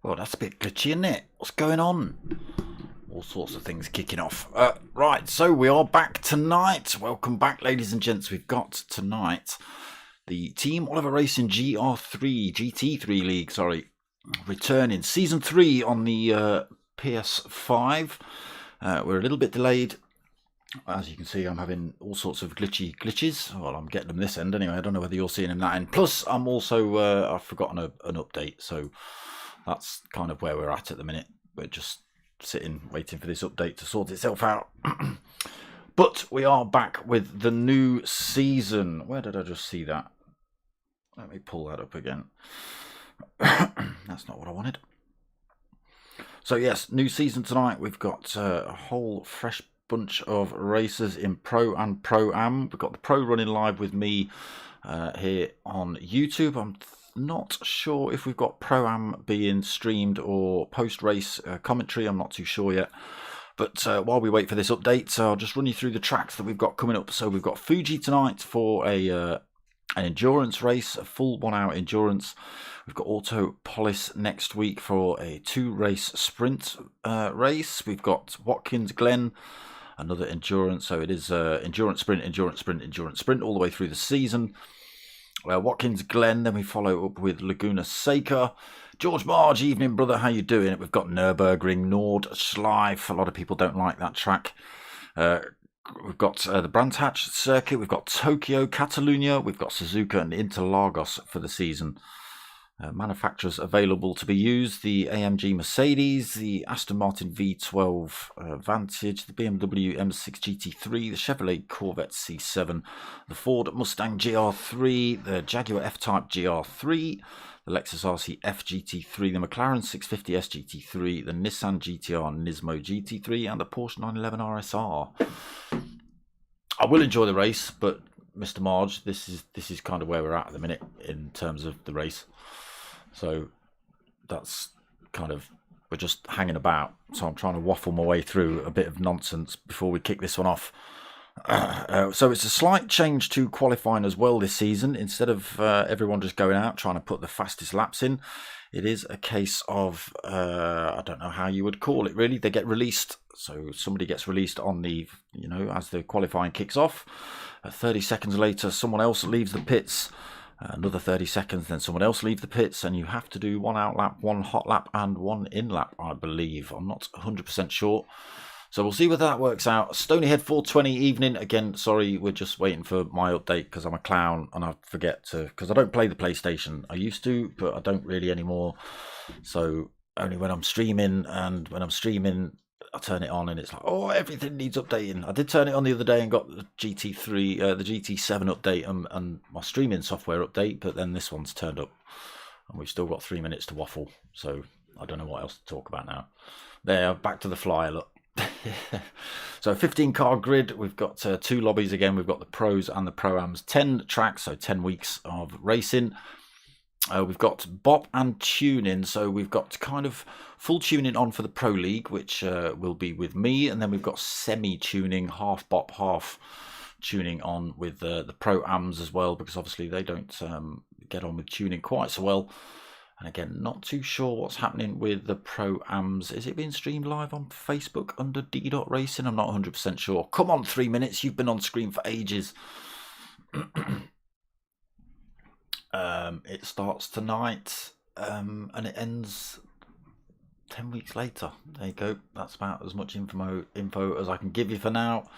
Well, that's a bit glitchy, isn't it? What's going on? All sorts of things kicking off. Right, so we are back tonight. Welcome back, ladies and gents. We've got tonight the Team Oliver Racing GT3 League, returning Season 3 on the PS5. We're a little bit delayed. As you can see, I'm having all sorts of glitches. Well, I'm getting them this end anyway. I don't know whether you're seeing them that end. Plus, I'm also, I've forgotten an update, so that's kind of where we're at the minute. We're just sitting, waiting for this update to sort itself out. But we are back with the new season. Where did I just see that? Let me pull that up again. That's not what I wanted. So yes, new season tonight. We've got a whole fresh bunch of racers in Pro and Pro-Am. We've got the Pro running live with me here on YouTube. I'm not sure if we've got Pro-Am being streamed or post-race commentary. I'm not too sure yet. But while we wait for this update, I'll just run you through the tracks that we've got coming up. So we've got Fuji tonight for an endurance race, a full 1 hour endurance. We've got Autopolis next week for a 2-race sprint race. We've got Watkins Glen, another endurance. So it is endurance sprint, endurance sprint, endurance sprint all the way through the season. Watkins Glen, then we follow up with Laguna Seca. George Marge, evening brother, how you doing? We've got Nürburgring, Nordschleife. A lot of people don't like that track. We've got the Brands Hatch circuit. We've got Tokyo, Catalunya. We've got Suzuka and Interlagos for the season. Manufacturers available to be used: the AMG Mercedes, the Aston Martin V12 Vantage, the BMW M6 GT3, the Chevrolet Corvette C7, the Ford Mustang GR3, the Jaguar F-Type GR3, the Lexus RC F GT3, the McLaren 650S GT3, the Nissan GTR Nismo GT3, and the Porsche 911 RSR. I will enjoy the race, but Mr. Marge, this is kind of where we're at the minute in terms of the race. So that's kind of, we're just hanging about. So I'm trying to waffle my way through a bit of nonsense before we kick this one off. So it's a slight change to qualifying as well this season. Instead of everyone just going out trying to put the fastest laps in, it is a case of, I don't know how you would call it really. They get released. So somebody gets released on the, as the qualifying kicks off. 30 seconds later, someone else leaves the pits. Another 30 seconds, then someone else leaves the pits, and you have to do 1 out lap, 1 hot lap, and 1 in lap, I believe. I'm not 100% sure. So we'll see whether that works out. Stonyhead 420 evening. Again, sorry, we're just waiting for my update because I'm a clown and I forget to, because I don't play the PlayStation. I used to, but I don't really anymore. So only when I'm streaming, and when I'm streaming, I turn it on and it's like, oh, everything needs updating. I did turn it on the other day and got the GT3, the GT7 update and my streaming software update, but then this one's turned up and we've still got 3 minutes to waffle. So I don't know what else to talk about now. There, back to the flyer, look. So 15 car grid. We've got 2 lobbies again. We've got the pros and the pro-ams, 10 tracks, so 10 weeks of racing. We've got bop and tuning, so we've got kind of full tuning on for the Pro League, which will be with me, and then we've got semi-tuning, half bop, half tuning on with the Pro-Ams as well, because obviously they don't get on with tuning quite so well. And again, not too sure what's happening with the Pro-Ams. Is it being streamed live on Facebook under D.Racing? I'm not 100% sure. Come on, 3 minutes, you've been on screen for ages. It starts tonight and it ends 10 weeks later. There you go. That's about as much info as I can give you for now.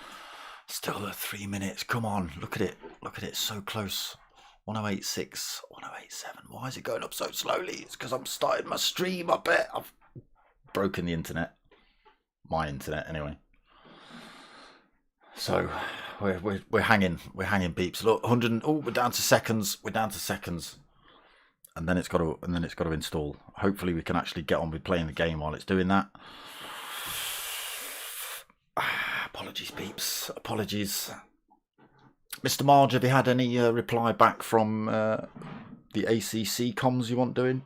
Still at 3 minutes. Come on, look at it. Look at it, so close. 1086, 1087. Why is it going up so slowly? It's because I'm starting my stream, I bet. I've broken the internet. My internet, anyway. So we're hanging. We're hanging, peeps. Look, 100. Oh, we're down to seconds. We're down to seconds. And then it's got to install. Hopefully we can actually get on with playing the game while it's doing that. Apologies, peeps. Apologies. Mr. Marge, have you had any reply back from the ACC comms you want doing?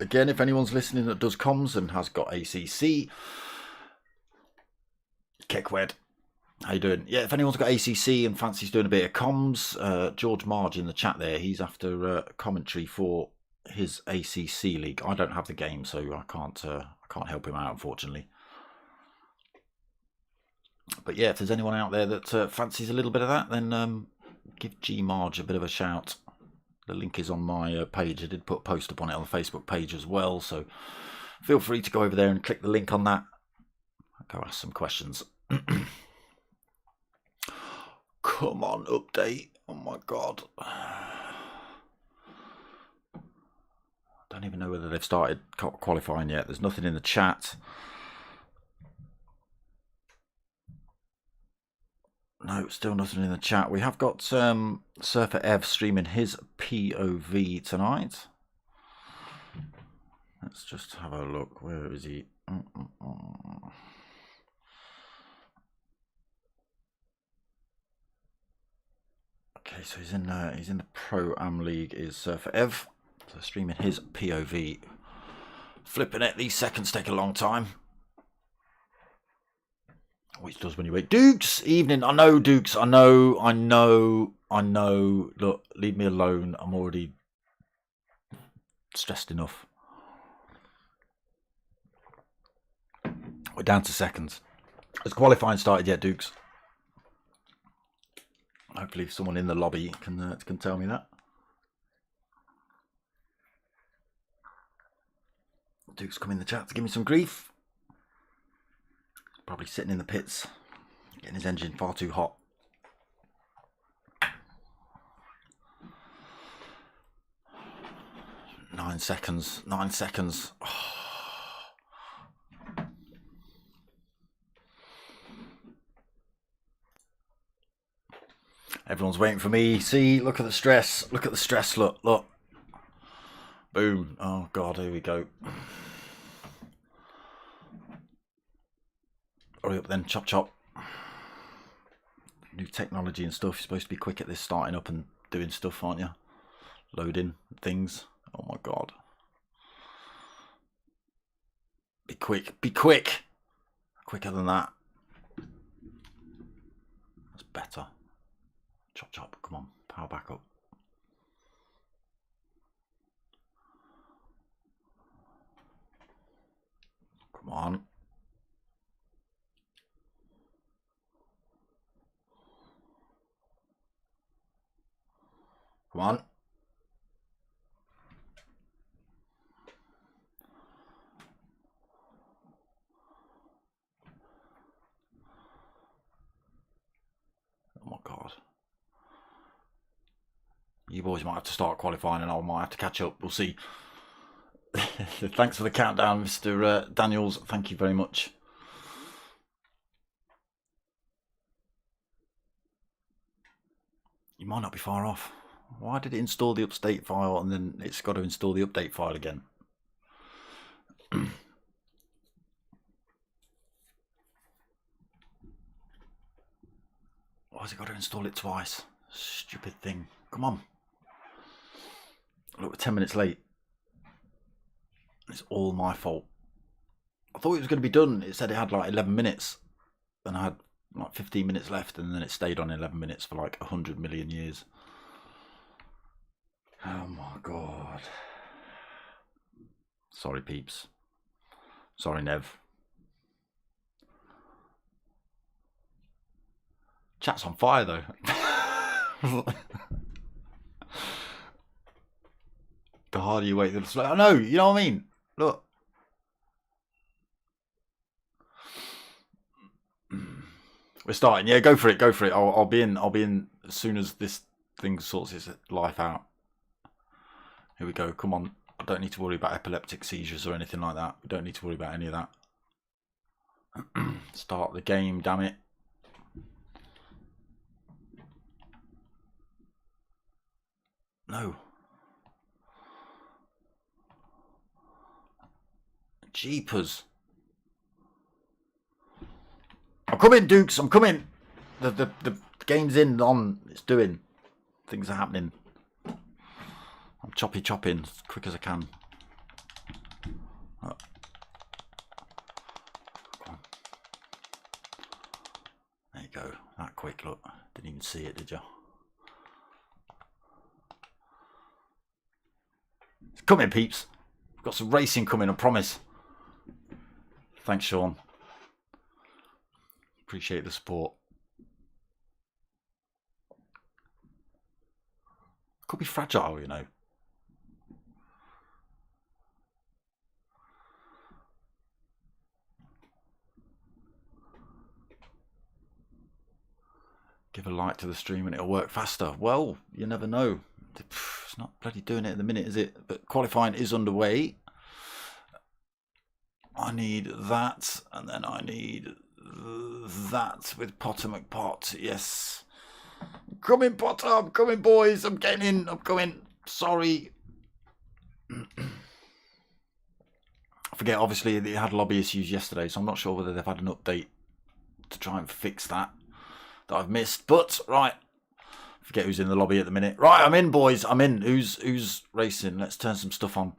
Again, if anyone's listening that does comms and has got ACC, Keckwed, how you doing? Yeah, if anyone's got ACC and fancies doing a bit of comms, George Marge in the chat there, he's after commentary for his ACC league. I don't have the game, so I can't help him out, unfortunately. But yeah, if there's anyone out there that fancies a little bit of that, then give G Marge a bit of a shout. The link is on my page. I did put a post up on it on the Facebook page as well, so feel free to go over there and click the link on that. I'll go ask some questions. Come on, update. Oh my god. I don't even know whether they've started qualifying yet. There's nothing in the chat. No, still nothing in the chat. We have got Surfer Ev streaming his POV tonight. Let's just have a look. Where is he? Okay, so he's in the Pro Am League. Is Surfer Ev? So streaming his POV. Flipping it. These seconds take a long time. Which does when you wait. Dukes, evening. I know, Dukes. I know. Look, leave me alone. I'm already stressed enough. We're down to seconds. Has qualifying started yet, Dukes? Hopefully someone in the lobby can tell me that. Dukes come in the chat to give me some grief. Probably sitting in the pits, getting his engine far too hot. Nine seconds. Oh. Everyone's waiting for me. See, look at the stress. Look. Boom. Oh god, here we go. Hurry up then, chop. New technology and stuff. You're supposed to be quick at this, starting up and doing stuff, aren't you? Loading things. Oh my god. Be quick. Quicker than that. That's better. Chop. Come on. Power back up. Come on. Come on. Oh my god. You boys might have to start qualifying and I might have to catch up. We'll see. Thanks for the countdown, Mr. Daniels. Thank you very much. You might not be far off. Why did it install the update file and then it's got to install the update file again? Why has it got to install it twice? Stupid thing. Come on. Look, we're 10 minutes late. It's all my fault. I thought it was going to be done. It said it had like 11 minutes. Then I had like 15 minutes left and then it stayed on 11 minutes for like 100 million years. Oh my god. Sorry, peeps. Sorry, Nev. Chat's on fire though. The harder you wait, the slower. I know, you know what I mean? Look. We're starting. Yeah, go for it. Go for it. I'll be in. I'll be in as soon as this thing sorts its life out. Here we go. Come on. I don't need to worry about epileptic seizures or anything like that. We don't need to worry about any of that. Start the game, damn it. No. Jeepers. I'm coming, Dukes. I'm coming. The game's in, on. It's doing. Things are happening. I'm chopping as quick as I can. Oh. Come on. There you go. That quick, look. Didn't even see it, did you? Come in, peeps. We've got some racing coming, I promise. Thanks, Sean. Appreciate the support. Could be fragile, you know. Give a like to the stream and it'll work faster. Well, you never know. It's not bloody doing it at the minute, is it? But qualifying is underway. I need that, and then I need that with Potter McPot. Yes. I'm coming, Potter. I'm coming, boys. I'm getting in. I'm coming. Sorry. I forget, obviously, they had lobby issues yesterday, so I'm not sure whether they've had an update to try and fix that I've missed. But, right. Forget who's in the lobby at the minute. Right, I'm in, boys. I'm in. Who's racing? Let's turn some stuff on.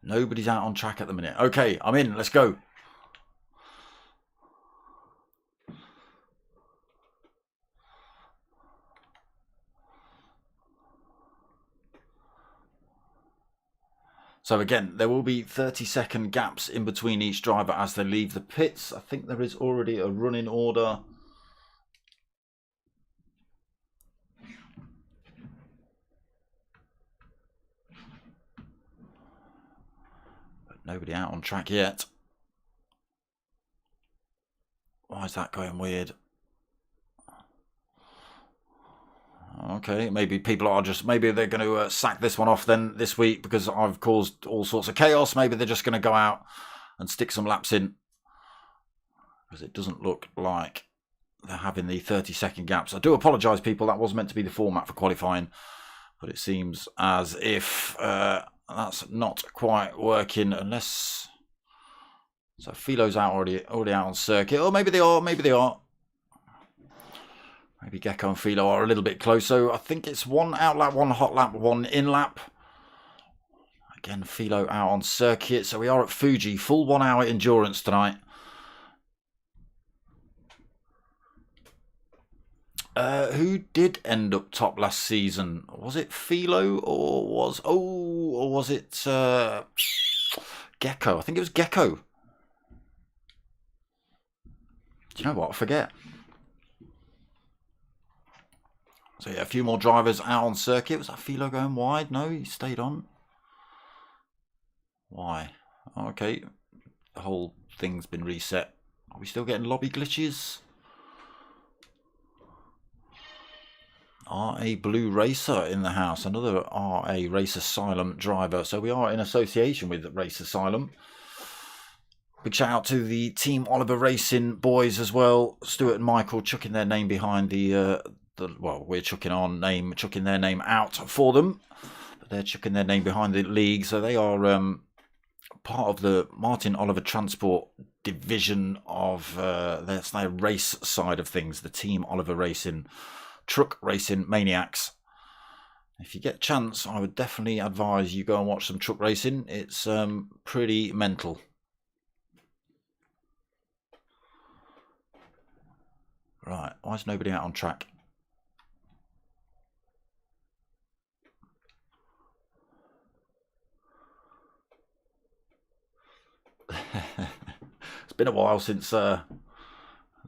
Nobody's out on track at the minute. Okay, I'm in. Let's go. So again, there will be 30-second gaps in between each driver as they leave the pits. I think there is already a running order. But nobody out on track yet. Why is that going weird? Okay, maybe people are just, maybe they're going to sack this one off then this week because I've caused all sorts of chaos. Maybe they're just going to go out and stick some laps in because it doesn't look like they're having the 30-second gaps. I do apologise, people. That was meant to be the format for qualifying, but it seems as if that's not quite working unless... So Philo's out already out on circuit. Or maybe they are, maybe they are. Maybe Gecko and Philo are a little bit close. So I think it's one out lap, one hot lap, one in lap. Again, Philo out on circuit. So we are at Fuji. Full 1 hour endurance tonight. Who did end up top last season? Was it Philo or was it Gecko? I think it was Gecko. Do you know what? I forget. So yeah, a few more drivers out on circuit. Was that Philo going wide? No, he stayed on. Why? Okay, the whole thing's been reset. Are we still getting lobby glitches? RA Blue Racer in the house. Another RA Race Asylum driver. So we are in association with Race Asylum. Big shout out to the Team Oliver Racing boys as well. Stuart and Michael chucking their name behind well, we're chucking their name out for them, but they're chucking their name behind the league. So they are part of the Martin Oliver Transport division of that's their race side of things. The Team Oliver Racing truck racing maniacs. If you get a chance, I would definitely advise you go and watch some truck racing. It's pretty mental. Right, why is nobody out on track? It's been a while since the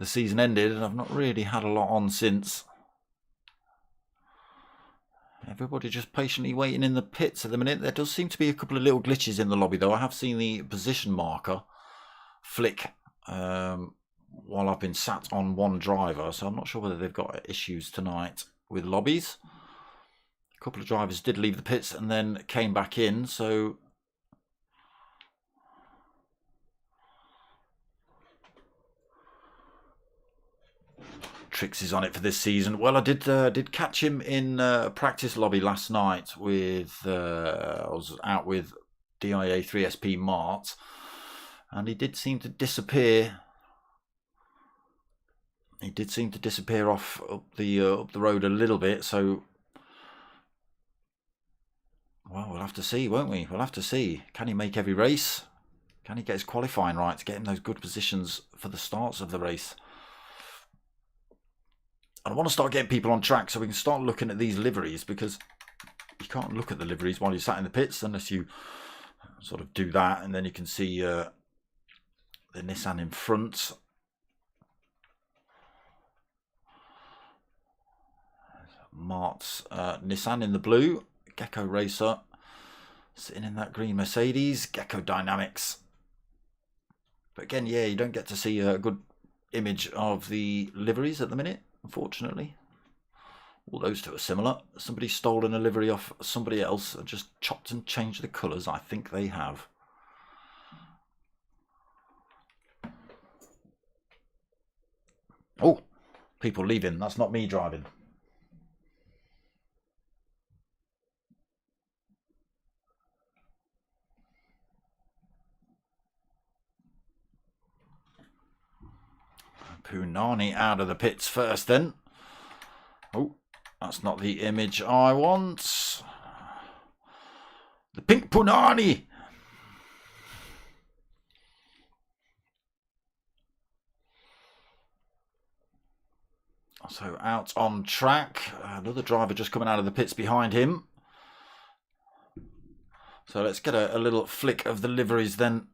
season ended, and I've not really had a lot on since. Everybody just patiently waiting in the pits at the minute. There does seem to be a couple of little glitches in the lobby, though. I have seen the position marker flick while I've been sat on one driver, so I'm not sure whether they've got issues tonight with lobbies. A couple of drivers did leave the pits and then came back in, so Trix is on it for this season. Well, I did catch him in a practice lobby last night with I was out with DIA 3SP Mart, and he did seem to disappear. He did seem to disappear off up the road a little bit. So, well, we'll have to see, won't we? We'll have to see. Can he make every race? Can he get his qualifying right to get in those good positions for the starts of the race? And I want to start getting people on track so we can start looking at these liveries, because you can't look at the liveries while you're sat in the pits unless you sort of do that, and then you can see the Nissan in front. Mart's Nissan in the blue, Gecko Racer sitting in that green Mercedes, Gecko Dynamics. But again, yeah, you don't get to see a good image of the liveries at the minute, unfortunately. All those two are similar. Somebody's stolen a livery off somebody else and just chopped and changed the colours. I think they have. Oh, people leaving. That's not me driving. Punani out of the pits first then. Oh, that's not the image I want. The pink Punani. So out on track. Another driver just coming out of the pits behind him. So let's get a little flick of the liveries then.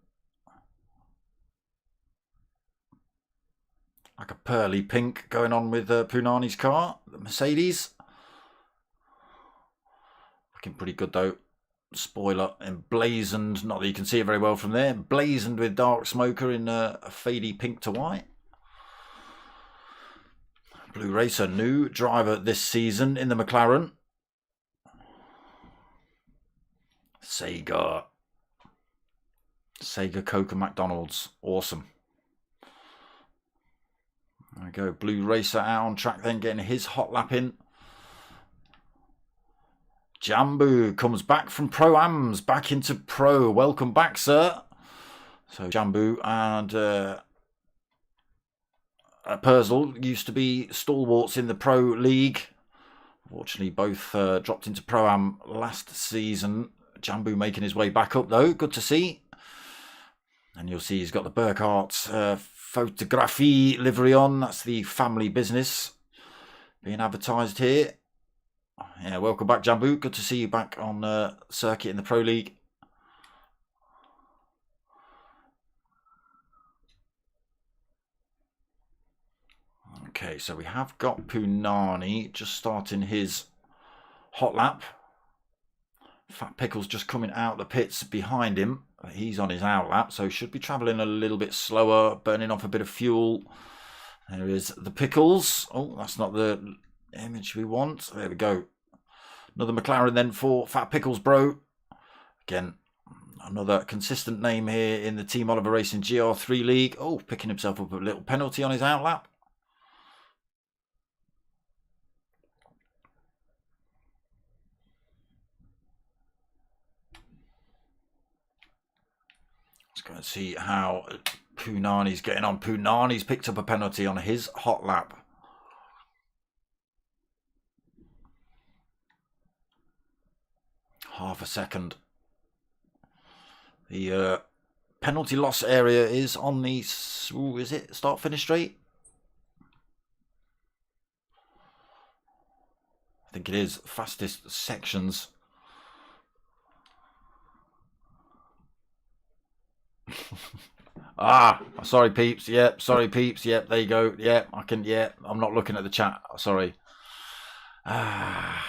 Like a pearly pink going on with Punani's car, the Mercedes. Looking pretty good though. Spoiler emblazoned, not that you can see it very well from there, blazoned with dark smoker in a fadey pink to white. Blue Racer, new driver this season in the McLaren. Sega Coke and McDonald's, awesome. There we go, Blue Racer out on track then, getting his hot lap in. Jambu comes back from Pro-Ams, back into Pro. Welcome back, sir. So Jambu and Purcell used to be stalwarts in the Pro League. Fortunately, both dropped into Pro-Am last season. Jambu making his way back up, though. Good to see. And you'll see he's got the Burkhardt Photography livery on. That's the family business being advertised here. Yeah, welcome back, Jambu. Good to see you back on circuit in the Pro League. Okay, so we have got Punani just starting his hot lap. Fat Pickle's just coming out the pits behind him. He's on his out lap, so should be travelling a little bit slower, burning off a bit of fuel. There is the Pickles. Oh, that's not the image we want. There we go. Another McLaren then for Fat Pickles, bro. Again, another consistent name here in the Team Oliver Racing GR3 League. Oh, picking himself up a little penalty on his out lap. Let's go and see how Punani's getting on. Punani's picked up a penalty on his hot lap. Half a second. The penalty loss area is on the, is it start finish straight? I think it is. Fastest sections. Ah, sorry peeps. Yep, sorry peeps. Yep, there you go. Yep, I can. Yeah, I'm not looking at the chat. Sorry. Ah.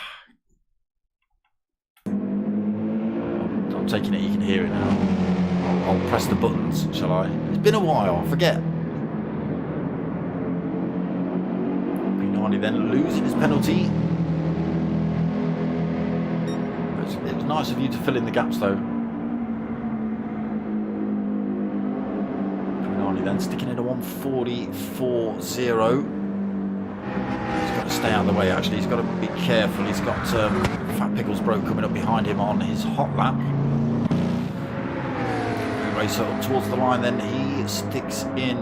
I'm taking it you can hear it now. I'll press the buttons, shall I? It's been a while, I forget. Pinani then losing his penalty. It was nice of you to fill in the gaps though. Pinani then sticking in a 1:44.0. He's got to stay out of the way actually, he's got to be careful. He's got Fat Pickles Bro coming up behind him on his hot lap. Racer up towards the line, then he sticks in.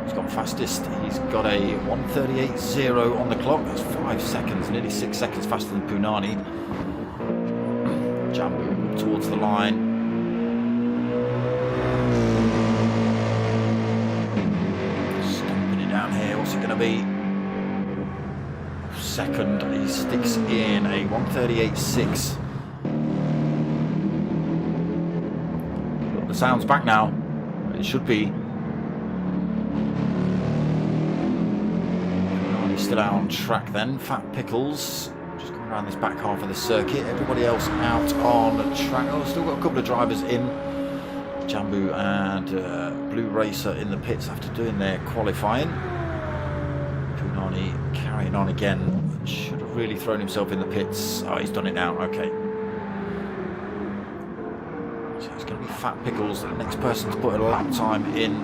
He's gone fastest. He's got a 1:38.0 on the clock. That's 5 seconds, nearly 6 seconds faster than Punani. Jambu towards the line. Stomping it down here. What's it going to be? Second. He sticks in a 1:38.6. Sounds back now. It should be. He's still out on track then. Fat Pickles just going around this back half of the circuit. Everybody else out on track. Oh, still got a couple of drivers in. Jambu and Blue Racer in the pits after doing their qualifying. Punani carrying on again. Should have really thrown himself in the pits. Oh, he's done it now. Okay. So it's going to be Fat Pickles, the next person to put a lap time in.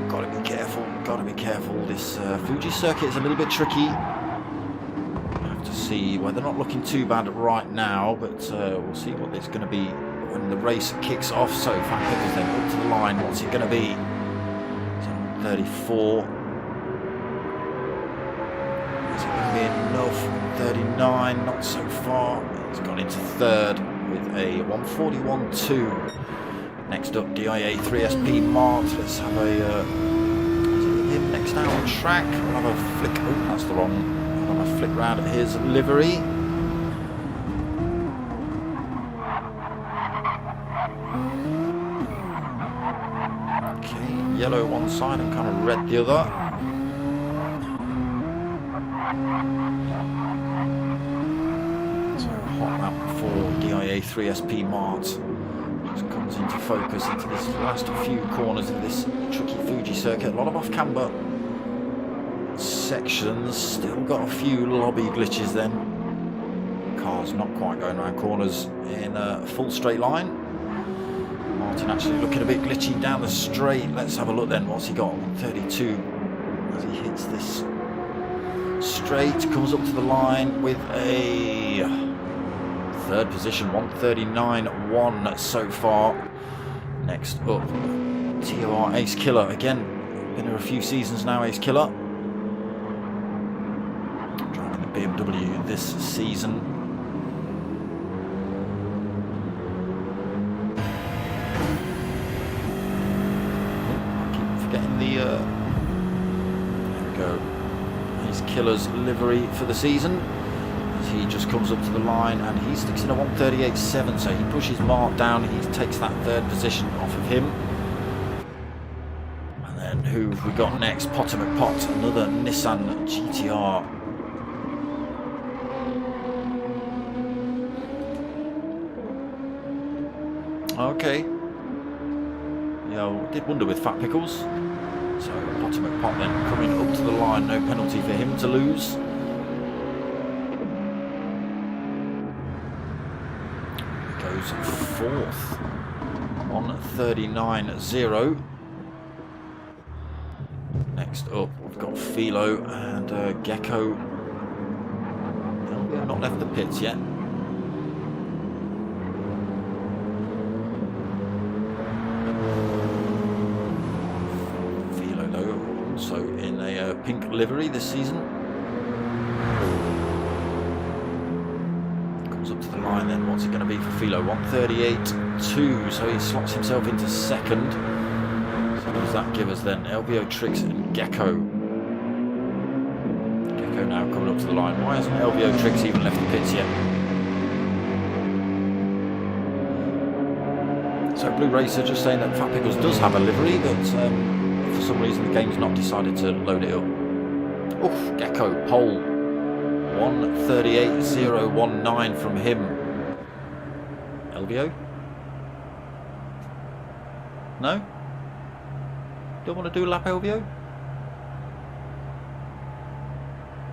Got to be careful, got to be careful. This Fuji circuit is a little bit tricky. We'll have to see. Well, they're not looking too bad right now, but we'll see what it's going to be when the race kicks off. So Fat Pickles then up to the line. What's it going to be? It's on 34. Is it going to be enough? 39, not so far. It's gone into third with a 1:41.2. Next up, DIA3SP Mart. Let's have a. Is it him next out on track? We'll have a flick. Oh, that's the wrong. We'll have a flick round at his livery. Okay, yellow one side and kind of red the other. For DIA3SP Mart just comes into focus into this last few corners of this tricky Fuji circuit. A lot of off-camber sections, still got a few lobby glitches then. Cars not quite going around corners in a full straight line. Martin actually looking a bit glitchy down the straight. Let's have a look then, what's he got? 32 as he hits this straight, comes up to the line with a third position, 1:39.1 so far. Next up, TOR Ace Killer. Again, been here a few seasons now, Ace Killer. Driving the BMW this season. I keep forgetting the... there we go. Ace Killer's livery for the season. He just comes up to the line and he sticks in a 1:38.7, so he pushes Mart down. He takes that third position off of him. And then who have we got next? Potter McPot, another Nissan GTR. Okay. Yeah, I did wonder with Fat Pickles. So Potter McPot then coming up to the line, no penalty for him to lose. Fourth on 39.0. Next up, we've got Philo and Gecko. They've not left the pits yet. Philo, though, also in a pink livery this season. Up to the line then, what's it going to be for Philo? 1:38.2, so he slots himself into second. So what does that give us then? LBO Tricks and Gecko. Gecko now coming up to the line. Why hasn't LBO Tricks even left the pits yet? So Blue Racer just saying that Fat Pickles does have a livery, but for some reason the game's not decided to load it up. Oof, Gecko, pole. 1:38.019 from him. Elvio? No? Don't want to do a lap, Elvio?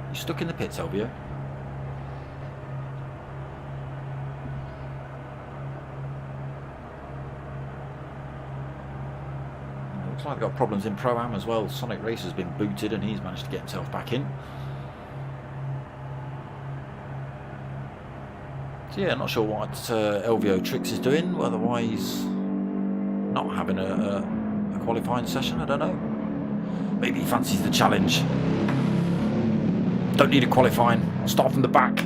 You stuck in the pits, Elvio? Looks like they've got problems in Pro-Am as well. Sonic Race has been booted and he's managed to get himself back in. So yeah, not sure what Elvio Trix is doing, whether why he's not having a qualifying session, I don't know. Maybe he fancies the challenge. Don't need a qualifying, start from the back.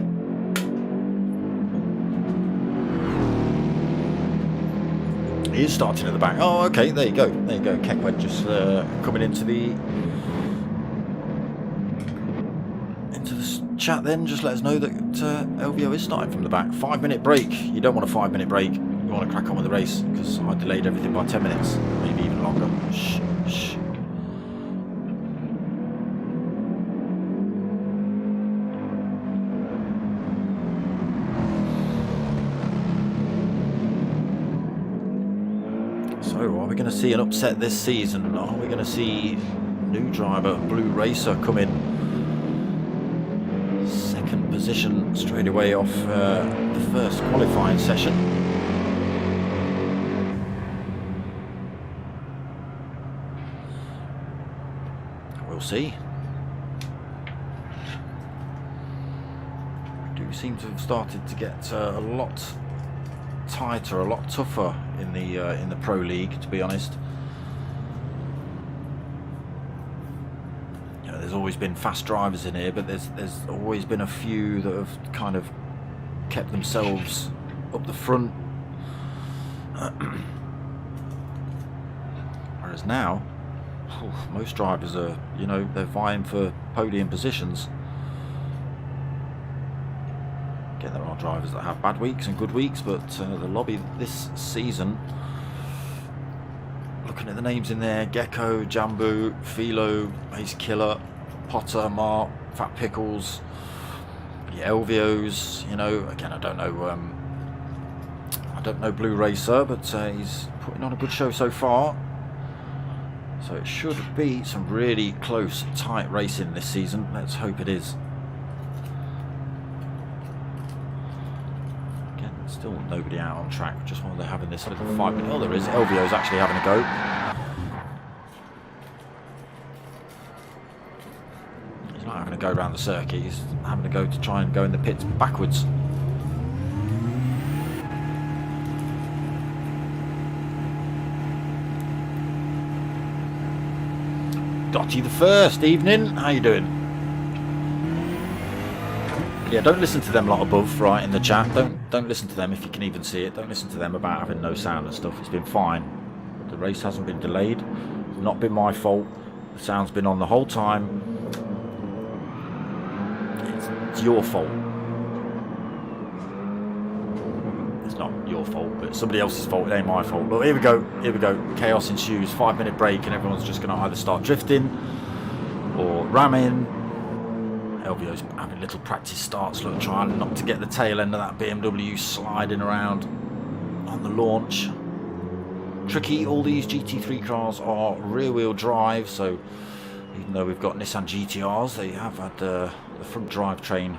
He is starting at the back. Oh, okay, there you go. There you go. Keckwed just coming into the chat then. Just let us know that Elvio is starting from the back. 5-minute break. You don't want a 5-minute break. You want to crack on with the race because I delayed everything by 10 minutes, maybe even longer. Shh, shh. So, are we going to see an upset this season? Are we going to see new driver Blue Racer come in? Second position straight away off the first qualifying session. We'll see. We do seem to have started to get a lot tighter, a lot tougher in the Pro League, to be honest. You know, there's always been fast drivers in here, but there's always been a few that have kind of kept themselves up the front. Whereas now, most drivers are, you know, they're vying for podium positions. Again, there are drivers that have bad weeks and good weeks, but the lobby this season, looking at the names in there, Gecko, Jambu, Philo, Ace Killer, Potter, Mark, Fat Pickles, the Elvios, you know, again, I don't know Blue Racer, but he's putting on a good show so far. So it should be some really close, tight racing this season. Let's hope it is. Again, still nobody out on track, just while they're having this little 5-minute. Oh, there is. Elvio's actually having a go. He's not having a go around the circuit, he's having a go to try and go in the pits backwards. Dotty the First, evening, how you doing? Yeah, don't listen to them lot above, right, in the chat. Don't listen to them if you can even see it. Don't listen to them about having no sound and stuff. It's been fine. The race hasn't been delayed. It's not been my fault. The sound's been on the whole time. It's your fault. It's not your fault, but it's somebody else's fault. It ain't my fault. Look, here we go. Here we go. Chaos ensues. 5-minute break, and everyone's just going to either start drifting or ramming. Elvio's having little practice starts, look, trying not to get the tail end of that BMW sliding around on the launch. Tricky. All these GT3 cars are rear-wheel drive, so even though we've got Nissan GTRs, they have had the front drivetrain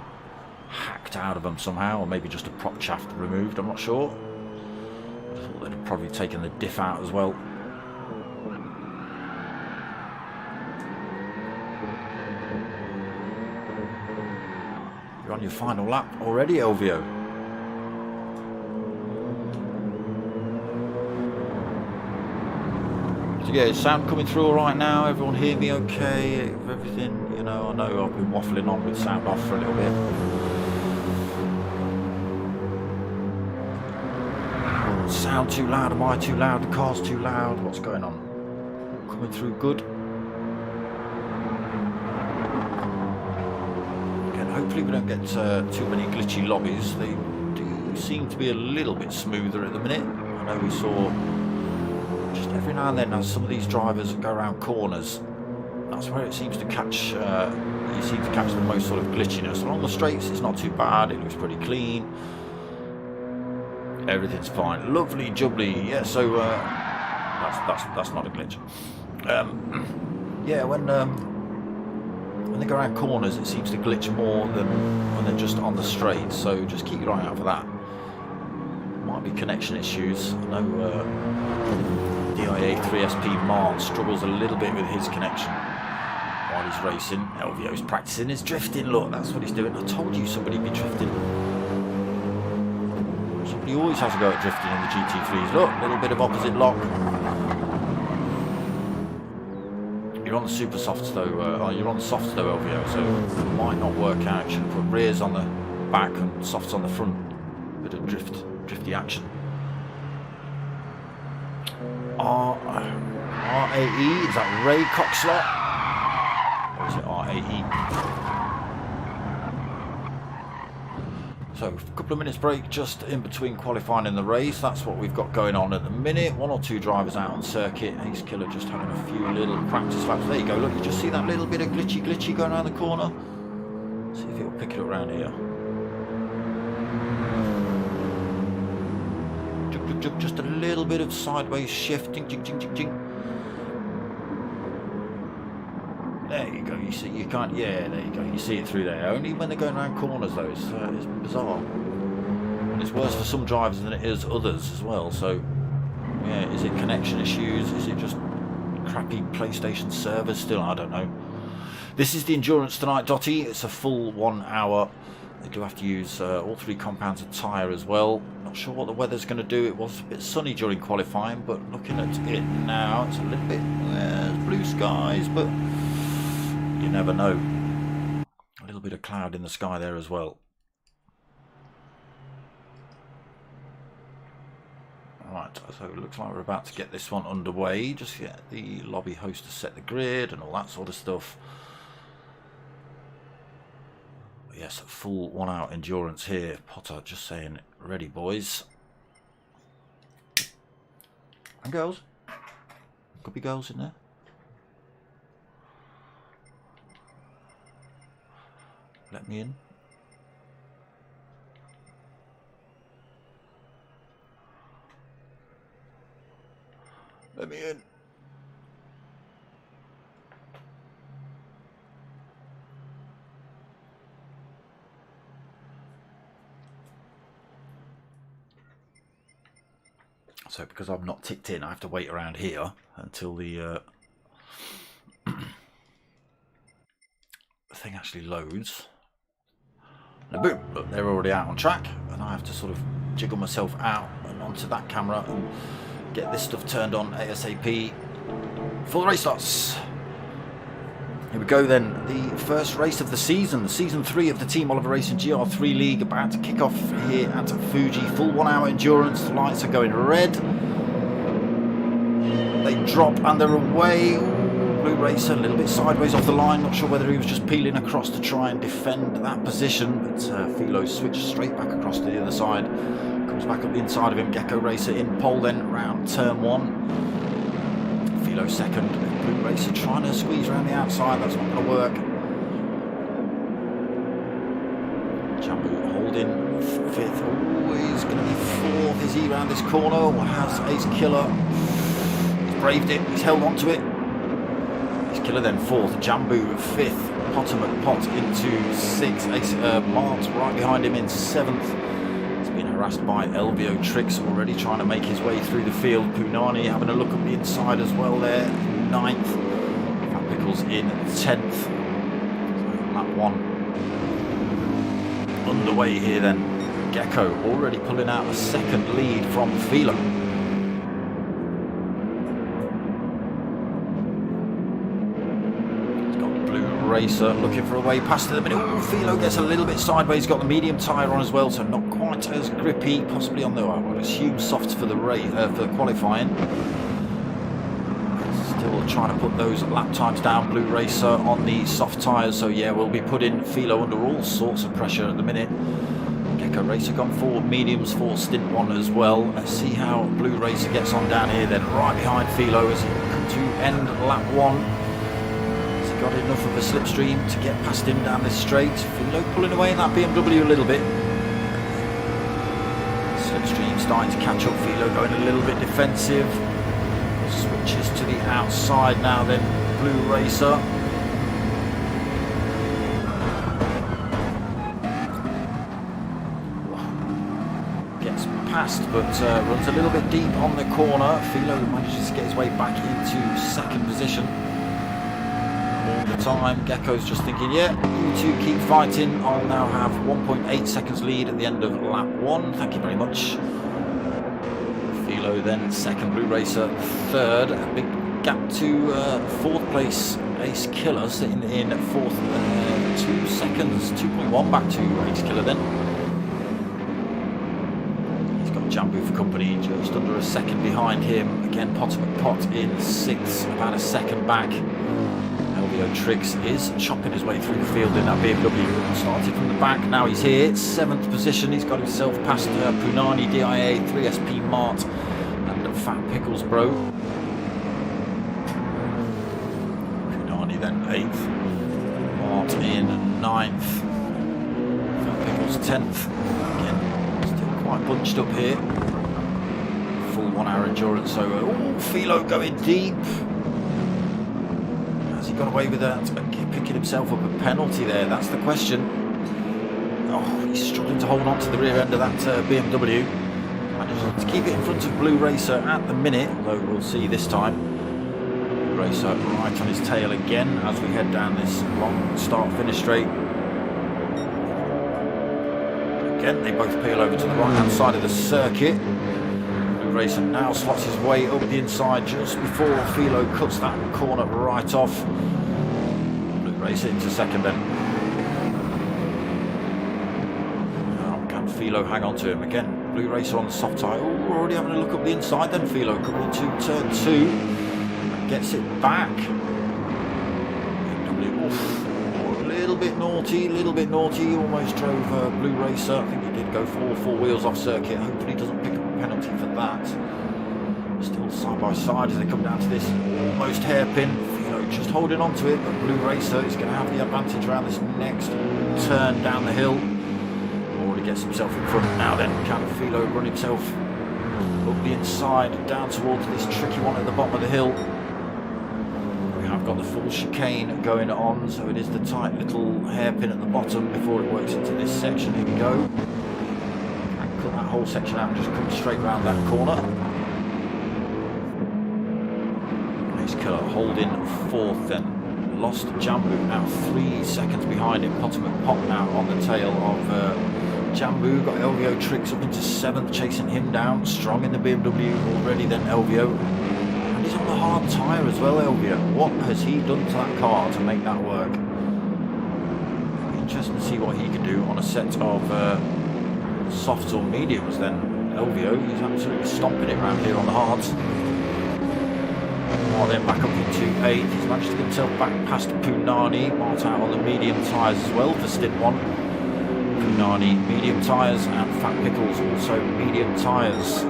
hacked out of them somehow, or maybe just a prop shaft removed, I'm not sure. I thought they'd have probably taken the diff out as well. You're on your final lap already, Elvio. So yeah, is sound coming through all right now? Everyone hear me okay? Everything, you know, I know I've been waffling on with sound off for a little bit. Sound too loud? Am I too loud? The car's too loud? What's going on? Coming through good? Again, hopefully we don't get too many glitchy lobbies. They do seem to be a little bit smoother at the minute. I know we saw just every now and then as some of these drivers go around corners, that's where it seems to catch, you seem to catch the most sort of glitchiness. And on the straights it's not too bad, it looks pretty clean. Everything's fine. Lovely jubbly. Yeah, so that's not a glitch. Yeah, when they go around corners, it seems to glitch more than when they're just on the straight. So just keep your eye out for that. Might be connection issues. I know DIA3SP Mart struggles a little bit with his connection while he's racing. LVO's practicing his drifting. Look, that's what he's doing. I told you somebody'd be drifting. Somebody always has to go at drifting in the GT3s. Look, a little bit of opposite lock. You're on the super softs though. You're on the softs though, LVO, so it might not work out. You should put rears on the back and softs on the front. Bit of drifty action. RAE, is that Ray Coxlot? Or is it RAE? So a couple of minutes break just in between qualifying and the race. That's what we've got going on at the minute. One or two drivers out on circuit. Ace Killer just having a few little practice laps. There you go, look, you just see that little bit of glitchy going around the corner. See if it'll pick it up around here. Just a little bit of sideways shifting. There you go. You see, you can't. Yeah, there you go. You see it through there. Only when they're going around corners, though. It's bizarre. And it's worse for some drivers than it is others as well. So, yeah, is it connection issues? Is it just crappy PlayStation servers? Still, I don't know. This is the endurance tonight, Dotty. It's a full 1 hour. They do have to use all 3 compounds of tyre as well. Not sure what the weather's going to do. It was a bit sunny during qualifying, but looking at it now, it's a little bit blue skies, but you never know. A little bit of cloud in the sky there as well. Right, so it looks like we're about to get this one underway. Just get the lobby host to set the grid and all that sort of stuff. Yes, full 1 hour endurance here. Potter just saying, ready boys. And girls. Could be girls in there. Let me in. Let me in. So because I'm not ticked in, I have to wait around here until the thing actually loads. And boom, look, they're already out on track, and I have to sort of jiggle myself out and onto that camera and get this stuff turned on ASAP before the race starts. Here we go then, the first race of the season, season 3 of the Team Oliver Racing GR3 League, about to kick off here at Fuji. Full 1 hour endurance, the lights are going red. They drop and they're away. Blue Racer a little bit sideways off the line, not sure whether he was just peeling across to try and defend that position, but Philo switched straight back across to the other side. Comes back up the inside of him, Gecko Racer in pole then, round turn 1. Philo second, Blue Racer trying to squeeze around the outside, that's not going to work. Jambu holding 5th, he's going to be 4th, is he round this corner, or has Ace Killer? He's braved it, he's held on to it. Ace Killer then 4th, Jambu 5th, Potter McPot into 6th, Ace Mart right behind him in 7th. Harassed by LVO Tricks, already trying to make his way through the field. Punani having a look up the inside as well there, 9th. Fat Pickles in 10th. So lap 1 underway here then. Gecko already pulling out a second lead from Philo. Racer looking for a way past in the middle. Philo gets a little bit sideways, got the medium tyre on as well, so not quite as grippy, possibly on the, I would assume, softs for the qualifying. Still trying to put those lap times down, Blue Racer on the soft tyres, so yeah, we'll be putting Philo under all sorts of pressure at the minute. Gecko Racer gone forward, mediums for stint 1 as well. Let's see how Blue Racer gets on down here then, right behind Philo as he comes to end lap 1. Got enough of a slipstream to get past him down this straight. Philo pulling away in that BMW a little bit. So Slipstream starting to catch up. Philo going a little bit defensive. Switches to the outside now then. Blue Racer. Gets past but runs a little bit deep on the corner. Philo manages to get his way back into second position. All the time, Gecko's just thinking, yeah, you two keep fighting. I'll now have 1.8 seconds lead at the end of lap 1. Thank you very much. Philo then second, Blue Racer third. A big gap to fourth place Ace Killer sitting in fourth, 2 seconds, 2.1 back to Ace Killer then. He's got Jambu for company, just under a second behind him. Again, Potter McPot in sixth, about a second back. LVO Tricks is chopping his way through the field in that BMW. Started from the back, now he's here, 7th position. He's got himself past Punani, DIA, 3SP Mart and Fat Pickles Bro. Punani then 8th, Mart in 9th, Fat Pickles 10th. Again, still quite bunched up here. Full 1 hour endurance, so Philo going deep. Got away with that, picking himself up a penalty there, that's the question. Oh, he's struggling to hold on to the rear end of that BMW. Manages to keep it in front of Blue Racer at the minute, although we'll see this time. Blue Racer right on his tail again as we head down this long start-finish straight. Again, they both peel over to the right-hand side of the circuit. Racer now slots his way up the inside just before Philo cuts that corner right off. Blue Racer into second then. Now can Philo hang on to him again? Blue Racer on the soft tyre. Oh, we're already having a look up the inside then. Philo coming into turn 2 and gets it back. BMW, a little bit naughty, almost drove Blue Racer. I think he did go for all 4 wheels off circuit. Hopefully he doesn't pick up penalty for that. Still side by side as they come down to this almost hairpin. Philo just holding on to it, but Blue Racer is going to have the advantage around this next turn down the hill. Already gets himself in front. Now then, can Philo run himself up the inside down towards this tricky one at the bottom of the hill? We have got the full chicane going on, so it is the tight little hairpin at the bottom before it works into this section. Here we go. That whole section out and just come straight round that corner. Ace Killer holding 4th then. Lost Jambu now 3 seconds behind him. Potter McPot now on the tail of Jambu. Got LVO Tricks up into 7th, chasing him down. Strong in the BMW already then LVO. And he's on the hard tyre as well, LVO. What has he done to that car to make that work? Interesting to see what he can do on a set of softs or mediums then. LVO, he's absolutely stomping it around here on the hards. While then back up into 8th, he's managed to get himself back past Punani. Mart out on the medium tyres as well for stint 1. Punani medium tyres and Fat Pickles also medium tyres.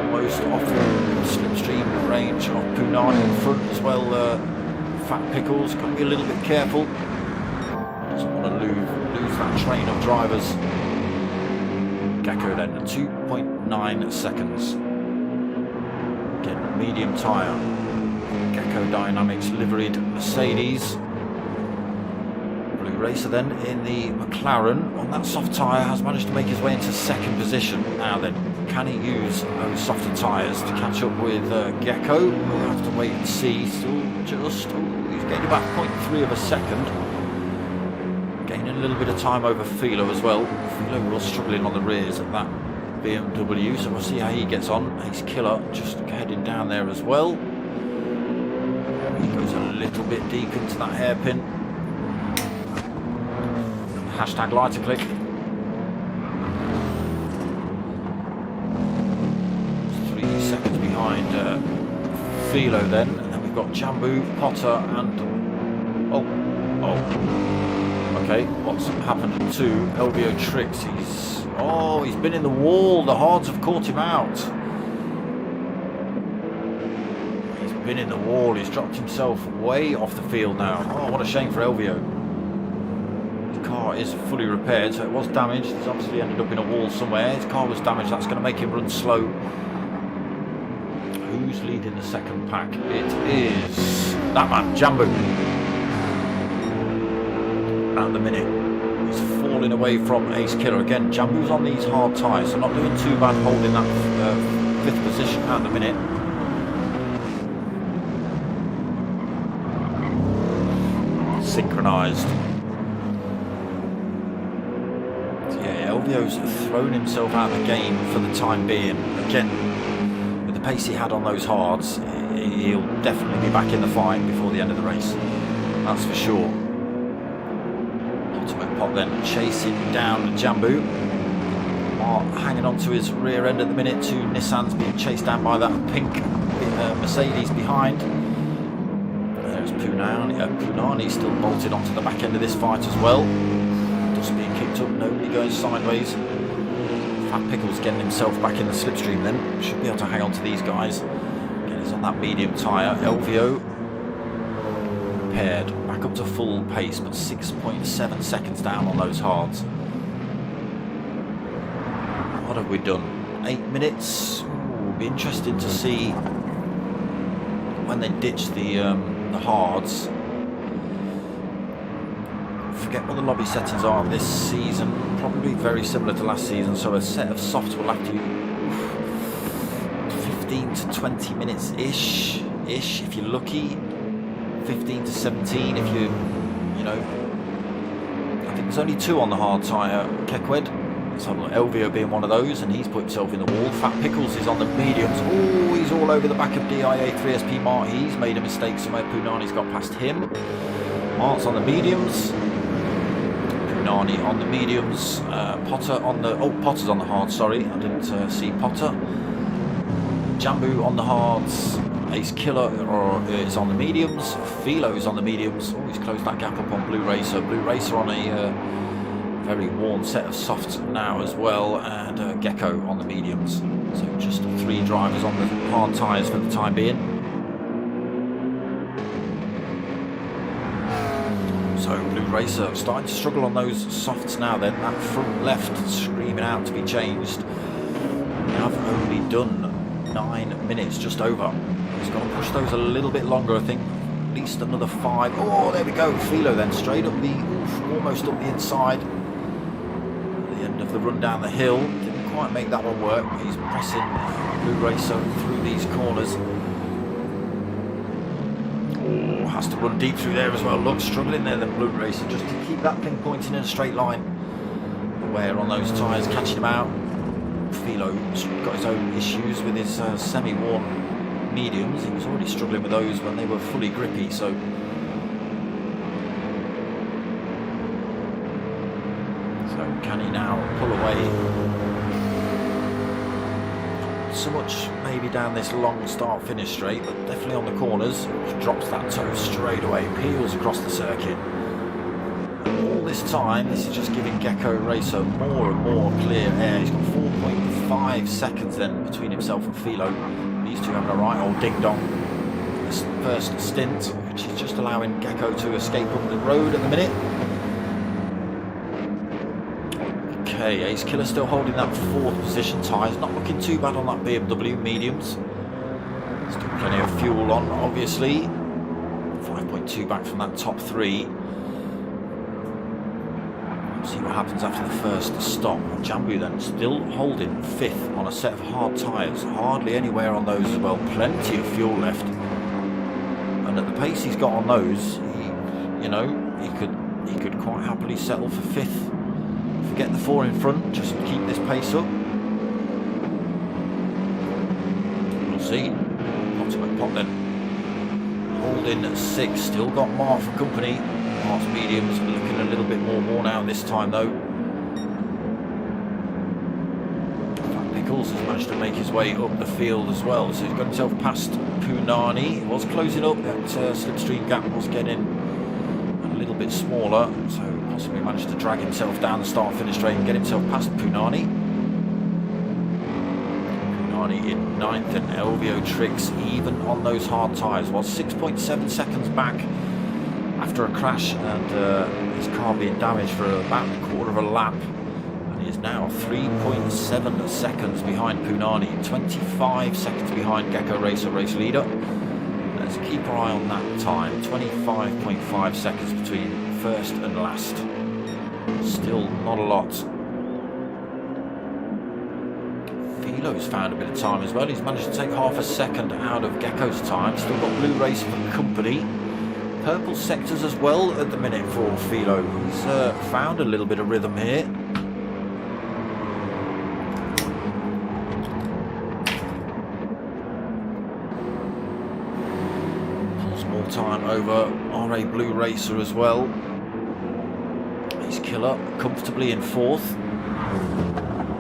Almost off the slipstream range of Punani in front as well. Fat Pickles, got to be a little bit careful. Doesn't want to lose that train of drivers. Gecko then 2.9 seconds. Again, medium tyre. Gecko Dynamics liveried Mercedes. Blue Racer then in the McLaren on that soft tyre has managed to make his way into second position. Now then, can he use those softer tyres to catch up with Gecko? We'll have to wait and see. Still just, he's gained about 0.3 of a second. Gaining a little bit of time over Philo as well. Philo was struggling on the rears at that BMW, so we'll see how he gets on. Ace Killer just heading down there as well. He goes a little bit deep into that hairpin. Hashtag lighter click. 3 seconds behind Philo then. And then we've got Jambu, Potter and... Oh. Okay, what's happened to LVO Tricks? He's been in the wall. The hards have caught him out. He's been in the wall. He's dropped himself way off the field now. Oh, what a shame for LVO. His car is fully repaired, so it was damaged. He's obviously ended up in a wall somewhere. His car was damaged. That's going to make him run slow. Who's leading the second pack? It is that man, Jambu. At the minute, he's falling away from Ace Killer. Again, Jambu's on these hard tyres, so not doing too bad holding that 5th position at the minute. Synchronised. So yeah, Elvio's thrown himself out of the game for the time being. Again, with the pace he had on those hards, he'll definitely be back in the fight before the end of the race. That's for sure. Ultimate Pop then chasing down Jambu. Hanging on to his rear end at the minute. 2 Nissans being chased down by that pink Mercedes behind. There's Punani still bolted onto the back end of this fight as well. Just being kicked up, nobody goes sideways. Fat Pickle's getting himself back in the slipstream then. Should be able to hang on to these guys. Again, he's on that medium tyre. Elvio repaired, back up to full pace, but 6.7 seconds down on those hards. What have we done? 8 minutes. Ooh, be interesting to see when they ditch the hards. Forget what the lobby settings are this season. Probably very similar to last season. So a set of softs will have to 15 to 20 minutes ish if you're lucky. 15 to 17 if you know. I think there's only 2 on the hard tyre. Kekwed. So Elvio being one of those, and he's put himself in the wall. Fat Pickles is on the mediums. Oh, he's all over the back of DIA 3SP Mart. He's made a mistake somewhere. Punani's got past him. Mart's on the mediums. Punani on the mediums. Potter on the... Oh, Potter's on the hards, sorry. I didn't see Potter. Jambu on the hards. Ace Killer is on the mediums. Philo is on the mediums. Oh, he's closed that gap up on Blue Racer. Blue Racer on a... very worn set of softs now as well, and Gecko on the mediums. So just 3 drivers on the hard tyres for the time being. So Blue Racer starting to struggle on those softs now then. That front left screaming out to be changed. We have only done 9 minutes, just over. He's got to push those a little bit longer, I think. At least another 5. Oh, there we go. Philo then straight up the... almost up the inside. Of the run down the hill, didn't quite make that one work. He's pressing Blue Racer through these corners. Oh, has to run deep through there as well. Look, struggling there, the Blue Racer, just to keep that thing pointing in a straight line. Wear on those tyres, catching him out. Philo's got his own issues with his semi-worn mediums. He was already struggling with those when they were fully grippy, so can he now pull away? So much maybe down this long start-finish straight, but definitely on the corners. Drops that toe straight away, peels across the circuit. And all this time, this is just giving Gecko Racer more and more clear air. He's got 4.5 seconds then between himself and Philo. These two having a right old ding-dong. This first stint, which is just allowing Gecko to escape up the road at the minute. Okay, Ace Killer still holding that 4th position. Tyres not looking too bad on that BMW mediums. Still plenty of fuel on, obviously. 5.2 back from that top 3. Let's see what happens after the first stop. Jambu then still holding 5th on a set of hard tyres. Hardly anywhere on those as well. Plenty of fuel left. And at the pace he's got on those, he could quite happily settle for 5th. Forget the 4 in front, just keep this pace up. We'll see. Ultimate Pop then. Holding 6, still got Mark for company. Mark's mediums looking a little bit more worn out this time though. Fat Pickles has managed to make his way up the field as well, so he's got himself past Punani. He was closing up, that slipstream gap was getting a little bit smaller, so possibly managed to drag himself down the start-finish straight and get himself past Punani. Punani in 9th, and Elvio Tricks even on those hard tyres. Was 6.7 seconds back after a crash and his car being damaged for about a quarter of a lap. And he is now 3.7 seconds behind Punani, 25 seconds behind Gecko Racer race leader. Let's keep our eye on that time, 25.5 seconds between first and last. Still not a lot. Philo's found a bit of time as well. He's managed to take half a second out of Gecko's time. Still got Blue Racer for company. Purple sectors as well at the minute for Philo. He's found a little bit of rhythm here. Pulls more time over RA Blue Racer as well. He's Killer comfortably in fourth.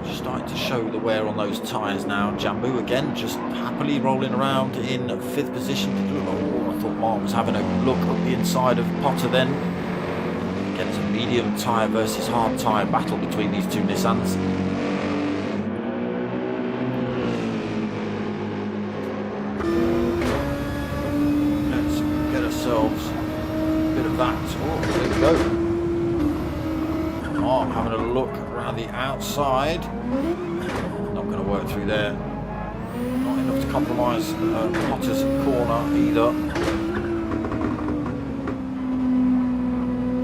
Just starting to show the wear on those tyres now. Jambu again just happily rolling around in fifth position. Oh, I thought Mark was having a look up the inside of Potter then. Again, it's a medium tyre versus hard tyre battle between these two Nissans. Let's get ourselves a bit of that. Oh, there we go. Mark having a look around the outside. Not going to work through there. Not enough to compromise Potter's corner either.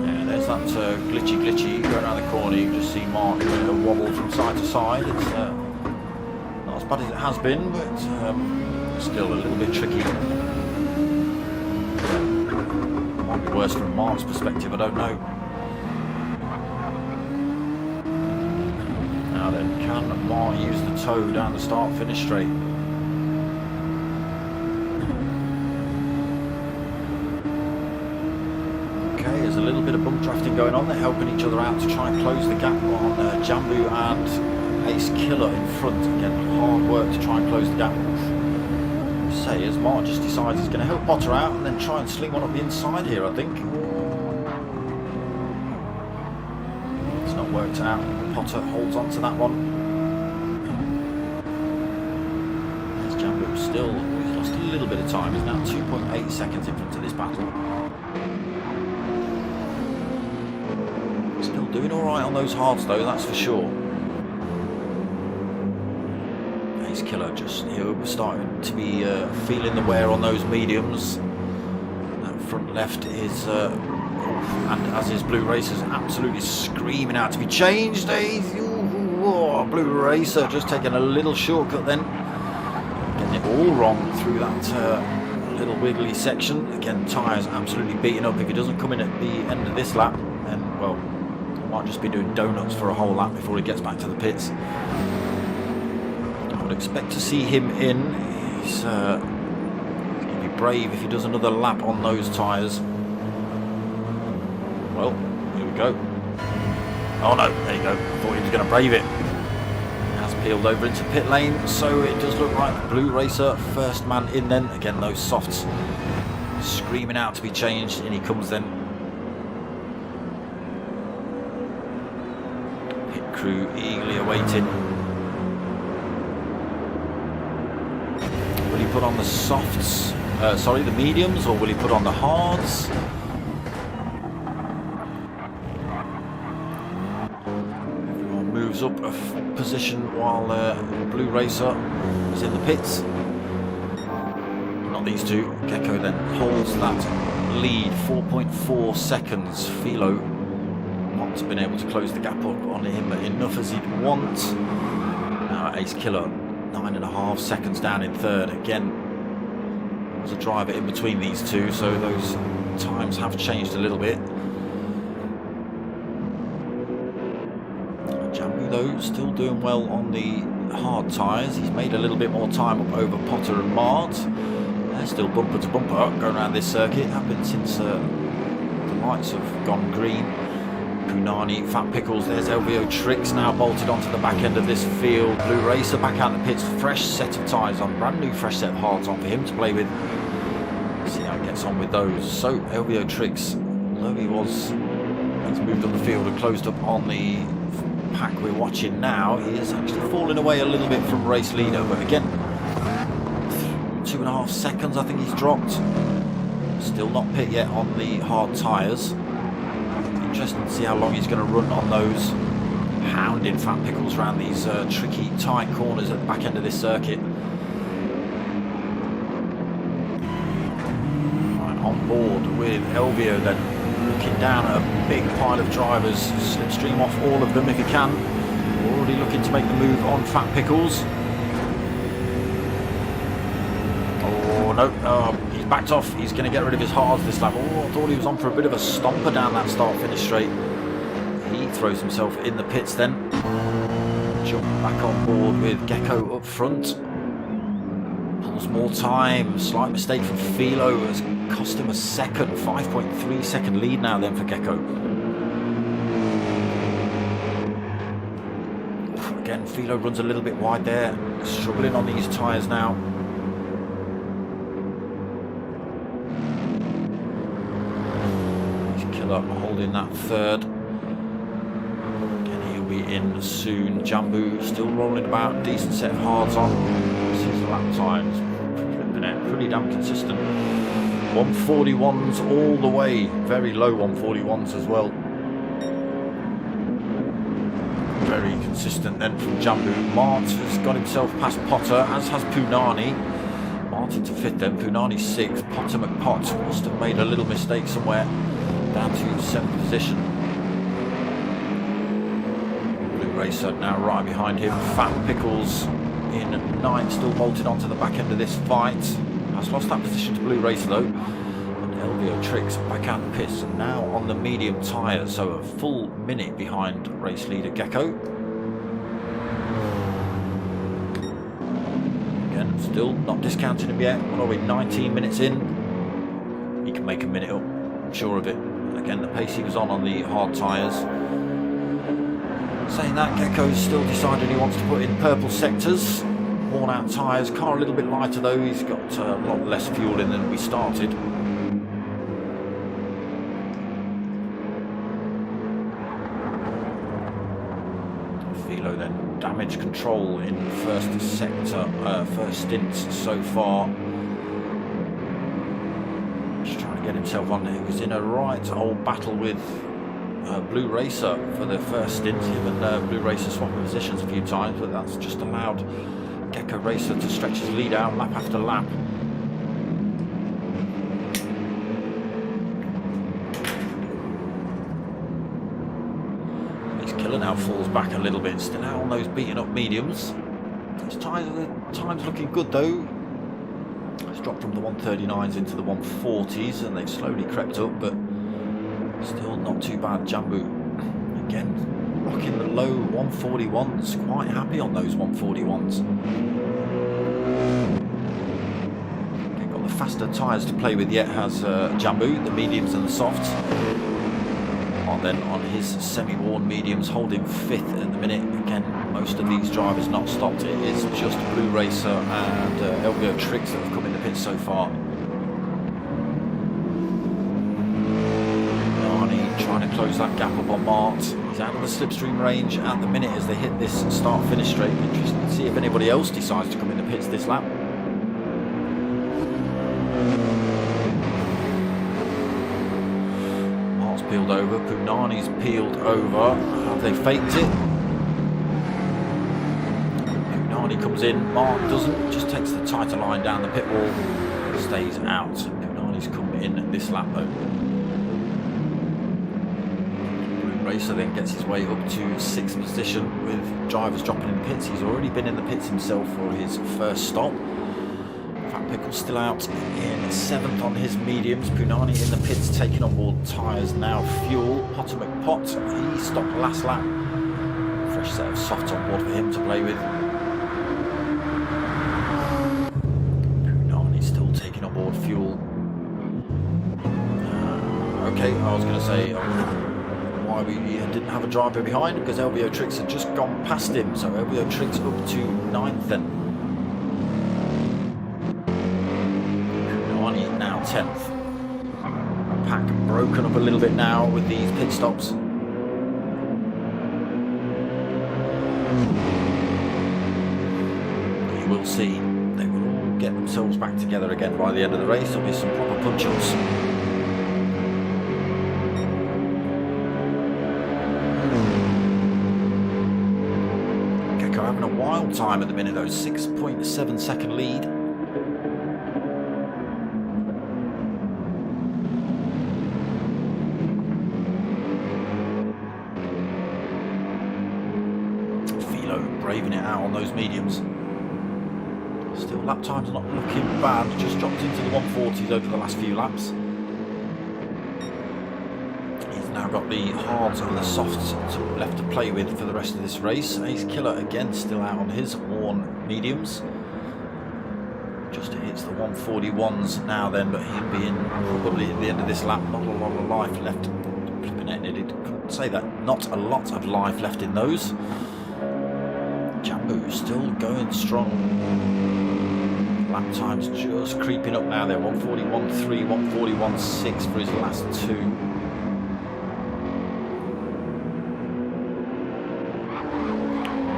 Yeah, there's that glitchy going around the corner. You can just see Mark doing a wobble from side to side. It's not as bad as it has been, but still a little bit tricky. Might be worse from Mark's perspective, I don't know. Now then, can Mark use the toe down the start-finish straight? Okay, there's a little bit of bump drafting going on. They're helping each other out to try and close the gap on Jambu and Ace Killer in front. Again, hard work to try and close the gap. Say, as Mark just decides he's going to help Potter out and then try and sling one up the inside here, I think. It's not worked out. Potter holds on to that one. There's Jambu still. He's lost a little bit of time. He's now 2.8 seconds in front of this battle. Still doing alright on those hards though, that's for sure. Ace Killer just starting to be feeling the wear on those mediums. That front left is and as is Blue Racer's absolutely screaming out to be changed. Blue Racer just taking a little shortcut then. Getting it all wrong through that little wiggly section. Again, tyres absolutely beaten up. If he doesn't come in at the end of this lap, then, well, he might just be doing donuts for a whole lap before he gets back to the pits. I would expect to see him in. He's going to be brave if he does another lap on those tyres. Well, here we go. Oh no, there you go. I thought he was going to brave it. Has peeled over into pit lane, so it does look like Blue Racer first man in then. Again, those softs screaming out to be changed. In he comes then. Pit crew eagerly awaiting. Will he put on the softs? The mediums, or will he put on the hards? Moves up a position while Blue Racer is in the pits. Not these two. Gecko then holds that lead, 4.4 seconds. Philo not been able to close the gap up on him enough as he'd want. Now Ace Killer 9.5 seconds down in third. Again, there's a driver in between these two, so those times have changed a little bit. Though still doing well on the hard tyres. He's made a little bit more time up over Potter and Mart. They're still bumper to bumper going around this circuit. Have been since the lights have gone green. Punani, Fat Pickles, there's LVO Tricks now bolted onto the back end of this field. Blue Racer back out the pits, fresh set of tyres on, brand new fresh set of hards on for him to play with. See how he gets on with those. So LVO Tricks, although he's moved on the field and closed up on the pack we're watching now, he is actually falling away a little bit from race leader, but again 2.5 seconds I think he's dropped. Still not pit yet on the hard tyres. Interesting to see how long he's going to run on those. Hounding Fat Pickles around these tricky, tight corners at the back end of this circuit. Right, on board with Elvio then, looking down at a big pile of drivers. Slipstream off all of them if he can. Already looking to make the move on Fat Pickles. Oh no, he's backed off. He's going to get rid of his hards this lap. Oh, I thought he was on for a bit of a stomper down that start-finish straight. He throws himself in the pits then. Jump back on board with Gecko up front. Pulls more time. Slight mistake from Philo has cost him a second. 5.3 second lead now then for Gecko. Again, Philo runs a little bit wide there. Struggling on these tyres now. He's Killer holding that third. In soon. Jambu still rolling about, decent set of hards on. 6 lap times, flipping it, pretty damn consistent. 141s all the way, very low 141s as well. Very consistent then from Jambu. Mart has got himself past Potter, as has Punani. Martin to 5th then, Punani 6th. Potter McPot must have made a little mistake somewhere, down to 7th position. Racer now right behind him. Fat Pickles in 9th, still bolted onto the back end of this fight. Has lost that position to Blue Racer though. And Elvio Tricks back out the pits and now on the medium tyres, so a full minute behind race leader Gecko. Again, still not discounting him yet. What are we, 19 minutes in? He can make a minute up, I'm sure of it. Again, the pace he was on the hard tyres. Saying that, Gecko's still decided he wants to put in purple sectors. Worn out tyres, car a little bit lighter though, he's got a lot less fuel in than we started. Philo then, damage control in first sector, first stint so far. Just trying to get himself on. He was in a right old battle with Blue Racer for the first stint. Him and Blue Racer swapping positions a few times, but that's just allowed Gecko Racer to stretch his lead out lap after lap. His Killer now falls back a little bit, still out on those beaten up mediums. His time's looking good though. It's dropped from the 139s into the 140s and they've slowly crept up, but still not too bad. Jambu again rocking the low 141s, quite happy on those 141s. Okay, got the faster tyres to play with yet has Jambu, the mediums and the softs. And then on his semi-worn mediums, holding 5th at the minute. Again, most of these drivers not stopped. It is just Blue Racer and Elvio Tricks that have come in the pits so far. Trying to close that gap up on Mart. He's out of the slipstream range at the minute as they hit this start-finish straight. Interesting to see if anybody else decides to come in the pits this lap. Mart's peeled over, Punani's peeled over. Have they faked it? Punani comes in, Mart doesn't, just takes the tighter line down the pit wall, stays out. Punani's come in this lap though. Racer then gets his way up to 6th position with drivers dropping in the pits. He's already been in the pits himself for his first stop. Fat Pickle's still out in 7th on his mediums. Punani in the pits taking on board tyres now. Fuel. Potter McPot, he stopped last lap. Fresh set of softs on board for him to play with. Punani still taking on board fuel. Okay, I was going to say why we didn't have a driver behind, because Elvio Tricks had just gone past him, so Elvio Tricks up to 9th then. Punani now 10th. Pack broken up a little bit now with these pit stops. You will see they will all get themselves back together again by the end of the race. There'll be some proper punch-ups. Gecko having a wild time at the minute though, 6.7 second lead. Braving it out on those mediums. Still, lap time's not looking bad. Just dropped into the 140s over the last few laps. He's now got the hards and the softs left to play with for the rest of this race. Ace Killer again still out on his worn mediums. Just hits the 141s now then, but he'll be in probably at the end of this lap. Not a lot of life left. Flipping it, couldn't say that. Not a lot of life left in those. Jambu still going strong. Lap times just creeping up now. They're 141.3, 141.6 for his last two.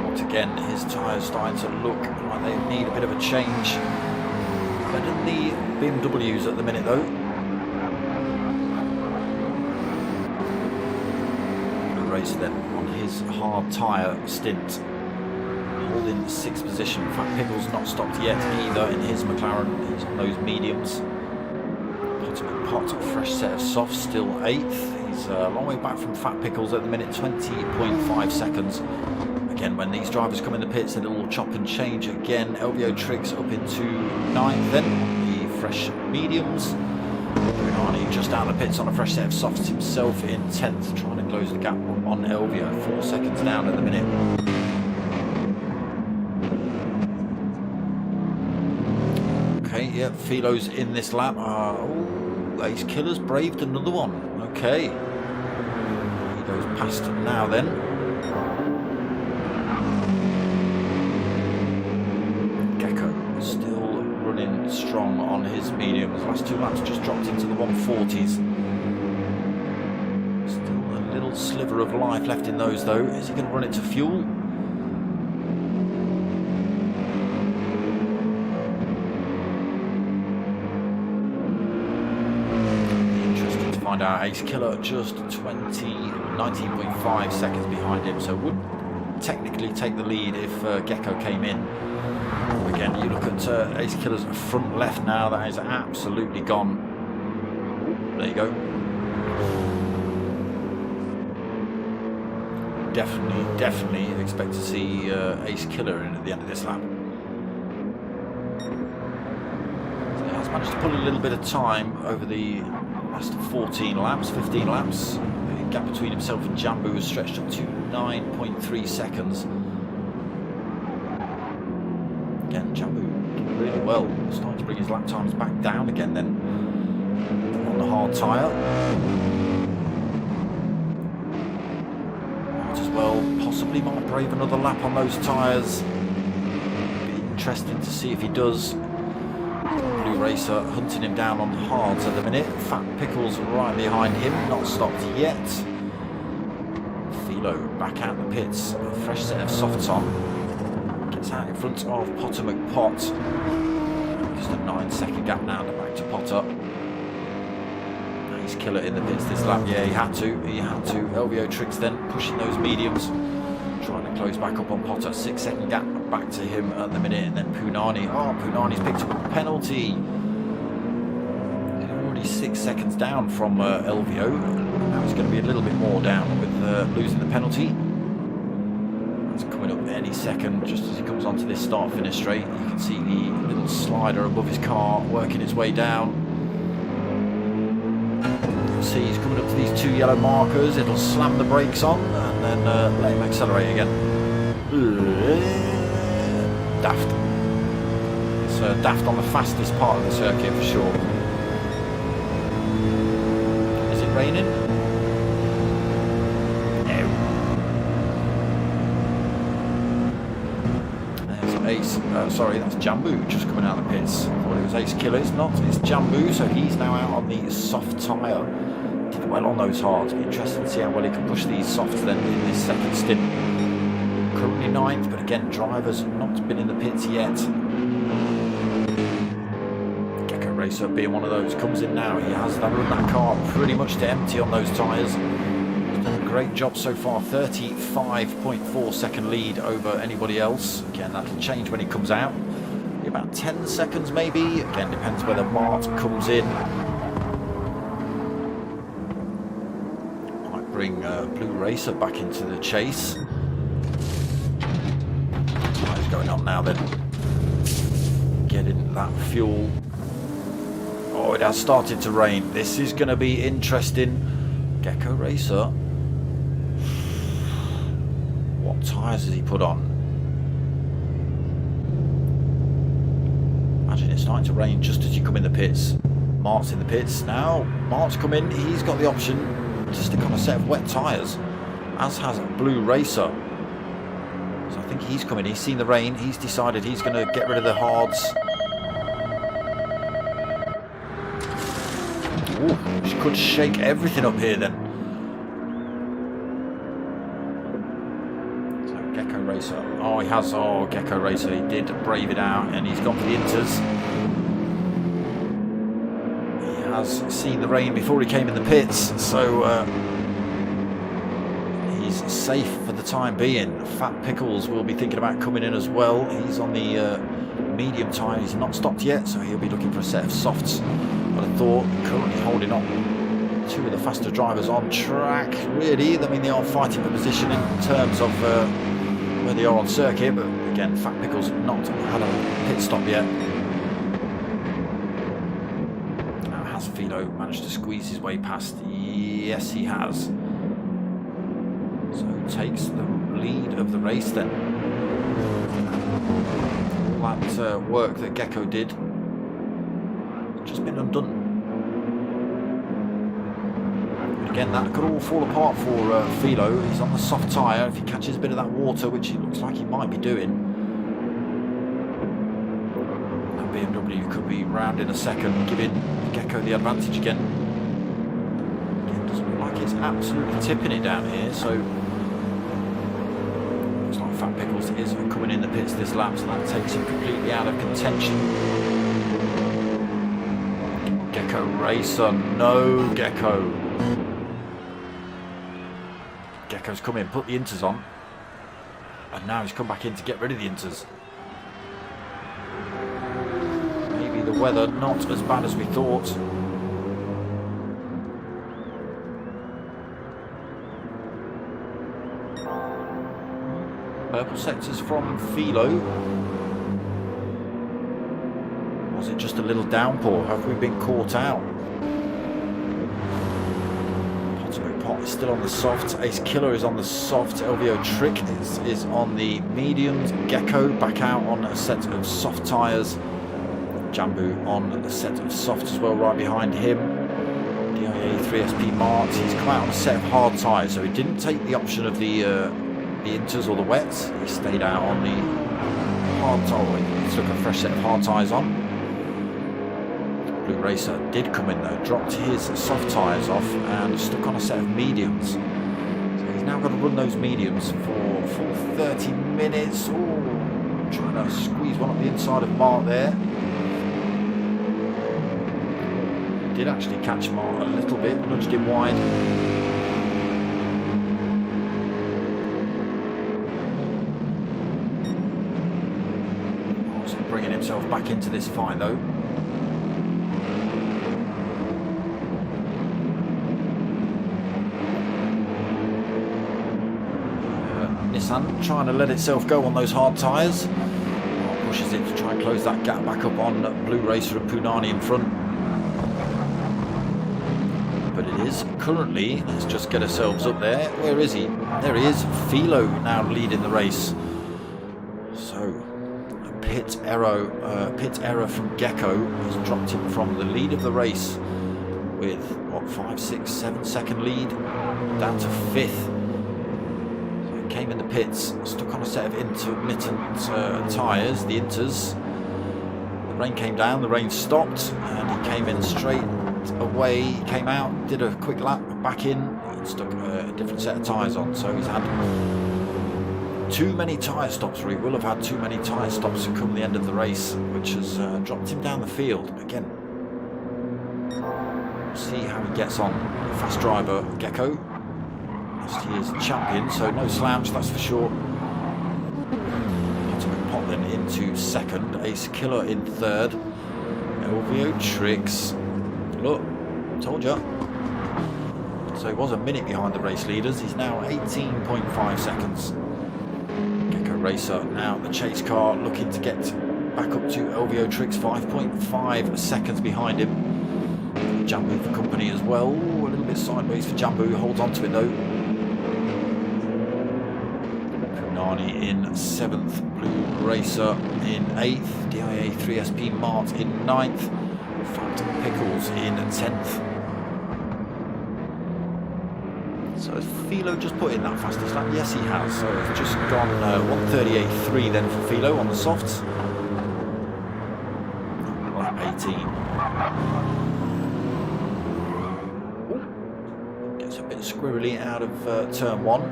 Once again, his tyres starting to look like they need a bit of a change. Better than the BMWs at the minute though. The race then on his hard tyre stint. Holding 6th position. Fat Pickle's not stopped yet either in his McLaren. He's on those mediums. Pot, fresh set of softs, still 8th. He's a long way back from Fat Pickles at the minute, 20.5 seconds. Again, when these drivers come in the pits, a little chop and change again. LVO Tricks up into 9th then, the fresh mediums. Arnie just down the pits on a fresh set of softs himself in 10th, trying to close the gap on LVO. 4 seconds down at the minute. Yeah, Philo's in this lap. Oh, Ace Killer's braved another one. Okay. He goes past now then. Gecko still running strong on his mediums. Last 2 laps just dropped into the 140s. Still a little sliver of life left in those though. Is he going to run it to fuel? Ace Killer just 19.5 seconds behind him, so would technically take the lead if Gecko came in. Again, you look at Ace Killer's front left now, that is absolutely gone. There you go. Definitely expect to see Ace Killer in at the end of this lap. So he has managed to pull a little bit of time over the last 14 laps, 15 laps. The gap between himself and Jambu was stretched up to 9.3 seconds. Again, Jambu doing really well. Starting to bring his lap times back down again then on the hard tyre. Might as well possibly might brave another lap on those tyres. Be interesting to see if he does. Blue Racer hunting him down on hards at the minute. Fat Pickles right behind him, not stopped yet. Philo back out the pits, a fresh set of softs on. Gets out in front of Potter McPot. Just a 9-second gap now to back to Potter. Ace Killer in the pits this lap. Yeah, he had to. LVO Tricks then pushing those mediums. Trying to close back up on Potter. 6-second gap back to him at the minute, and then Punani. Oh, Punani's picked up a penalty. Already 6 seconds down from LVO. Now he's going to be a little bit more down with losing the penalty. That's coming up any second, just as he comes onto this start-finish straight. You can see the little slider above his car working its way down. You'll see he's coming up to these 2 yellow markers. It'll slam the brakes on and then let him accelerate again. Daft. It's daft on the fastest part of the circuit for sure. Is it raining? No. There's Ace. Sorry, that's Jambu just coming out of the pits. I thought it was Ace Killer. It's not. It's Jambu. So he's now out on the soft tyre. Did well on those hards. Interesting to see how well he can push these softs then in this second stint. Currently 9th, but again, drivers not been in the pits yet. Racer being one of those. Comes in now. He has run that car pretty much to empty on those tyres. He's done a great job so far. 35.4 second lead over anybody else. Again, that'll change when he comes out. Be about 10 seconds maybe. Again, depends whether Mart comes in. Might bring Blue Racer back into the chase. What's going on now then? Getting that fuel. Oh, it has started to rain. This is going to be interesting. Gecko Racer. What tyres has he put on? Imagine it's starting to rain just as you come in the pits. Mart's in the pits now. Mart's come in. He's got the option to stick on a set of wet tyres, as has Blue Racer. So I think he's coming. He's seen the rain. He's decided he's going to get rid of the hards. Ooh, which could shake everything up here then. So Gecko Racer. Oh, he has. Oh, Gecko Racer. He did brave it out, and he's gone for the inters. He has seen the rain before he came in the pits, so he's safe for the time being. Fat Pickles will be thinking about coming in as well. He's on the medium tyre. He's not stopped yet, so he'll be looking for a set of softs. But I thought, currently holding on, two of the faster drivers on track, really. I mean, they are fighting for position in terms of where they are on circuit, but again, Fat Pickles not had a pit stop yet. Now, has Philo managed to squeeze his way past? Yes, he has. So takes the lead of the race then. All that work that Gecko did just been undone. But again, that could all fall apart for Philo. He's on the soft tyre. If he catches a bit of that water, which it looks like he might be doing, that BMW could be round in a second, giving Gecko the advantage again. Again, doesn't look like it's absolutely tipping it down here, so looks like Fat Pickles is coming in the pits this lap, so that takes him completely out of contention. Gecko Racer, no Gecko. Gecko's come in, put the inters on, and now he's come back in to get rid of the inters. Maybe the weather not as bad as we thought. Purple sectors from Philo. Was it just a little downpour? Have we been caught out? Potamo Pot is still on the soft. Ace Killer is on the soft. LVO Trick is on the mediums. Gecko back out on a set of soft tyres. Jambu on a set of soft as well, right behind him. DIA 3SP Mart. He's come out on a set of hard tyres, so he didn't take the option of the inters or the wets. He stayed out on the hard tyre. He took a fresh set of hard tyres on. Blue Racer did come in though, dropped his soft tyres off and stuck on a set of mediums. So he's now got to run those mediums for full 30 minutes. Ooh, trying to squeeze one up the inside of Mart there. Did actually catch Mart a little bit, nudged him wide. Also bringing himself back into this fight though. Nissan trying to let itself go on those hard tyres. Pushes it to try and close that gap back up on Blue Racer and Punani in front. But it is currently, let's just get ourselves up there. Where is he? There he is. Philo now leading the race. So a pit error from Gecko has dropped him from the lead of the race with what, 5, 6, 7 second lead down to 5th. Came in the pits, stuck on a set of intermittent tyres, the inters. The rain came down, the rain stopped, and he came in straight away. He came out, did a quick lap, back in, and stuck a different set of tyres on. So he's had too many tyre stops, or he will have had too many tyre stops to come the end of the race, which has dropped him down the field. Again, We'll see how he gets on. Fast driver, Gecko. Last year's champion, so no slouch, that's for sure. Pop then into second. Ace Killer in third. LVO Tricks. Look, told ya. So he was a minute behind the race leaders. He's now 18.5 seconds. Gecko Racer now the chase car, looking to get back up to LVO Tricks, 5.5 seconds behind him. Jambu for company as well. Ooh, a little bit sideways for Jambu, holds on to it though. Punani in 7th, Blue Racer in 8th, DIA 3SP Mart in 9th, Fat Pickles in 10th. So has Philo just put in that fastest lap? Yes, he has. So it's just gone 1:38.3 then for Philo on the softs. Lap 18. Ooh. Gets a bit squirrely out of turn 1.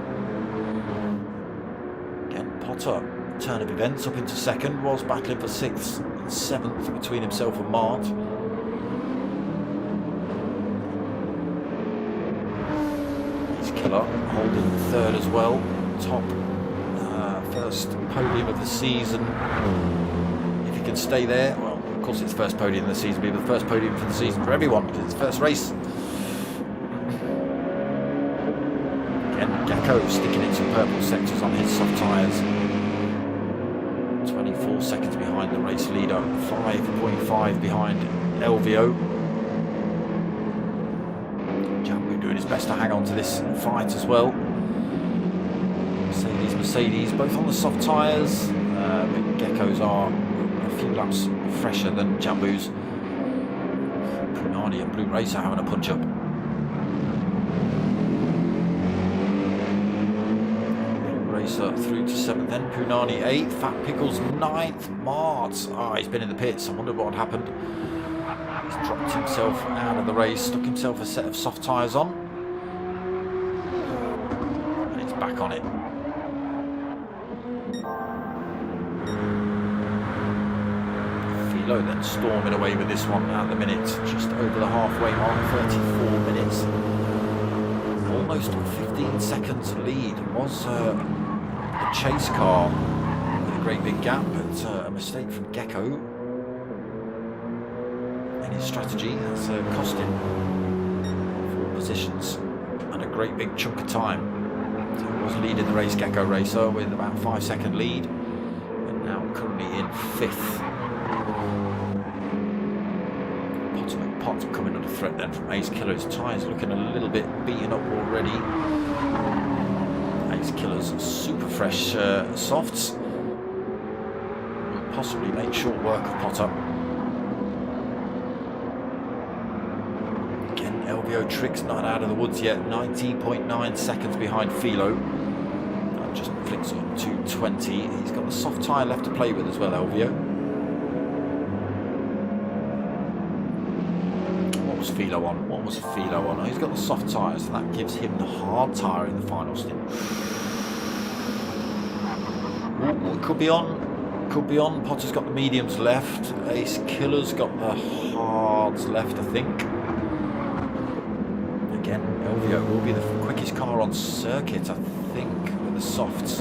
Again, Potter, turn of events up into second, was battling for 6th and 7th between himself and Mart. Killer holding third as well, top first podium of the season. If he can stay there, well, of course it's first podium of the season, it'll be the first podium for the season for everyone because it's first race. Again, Gecko sticking in some purple sectors on his soft tyres. 24 seconds behind the race leader, 5.5 behind LVO. Best to hang on to this fight as well. Mercedes, both on the soft tyres. But Geckos are a few laps fresher than Jambu's. Punani and Blue Racer having a punch up. Blue Racer through to 7th, then Punani 8th, Fat Pickles 9th, Mart. Oh, he's been in the pits. I wonder what happened. He's dropped himself out of the race, stuck himself a set of soft tyres on. Back on it. Philo then storming away with this one at the minute, just over the halfway mark, 34 minutes. Almost 15 seconds lead. Was a chase car with a great big gap, but a mistake from Gecko in his strategy. That's cost him 4 positions and a great big chunk of time. So he was leading the race, Gecko Racer, with about 5-second lead, and now currently in 5th. Pot coming under threat then from Ace Killer. His tyres looking a little bit beaten up already. Ace Killer's super fresh softs will possibly make short work of Potter. LVO Tricks not out of the woods yet, 19.9 seconds behind Philo. That just flicks up to 20. He's got the soft tyre left to play with as well, LVO. What was Philo on? What was Philo on? Oh, he's got the soft tyre, so that gives him the hard tyre in the final stint. Ooh, it could be on. Could be on. Potter's got the mediums left. Ace Killer's got the hards left, I think. Again, LVO will be the quickest car on circuit, I think, with the softs.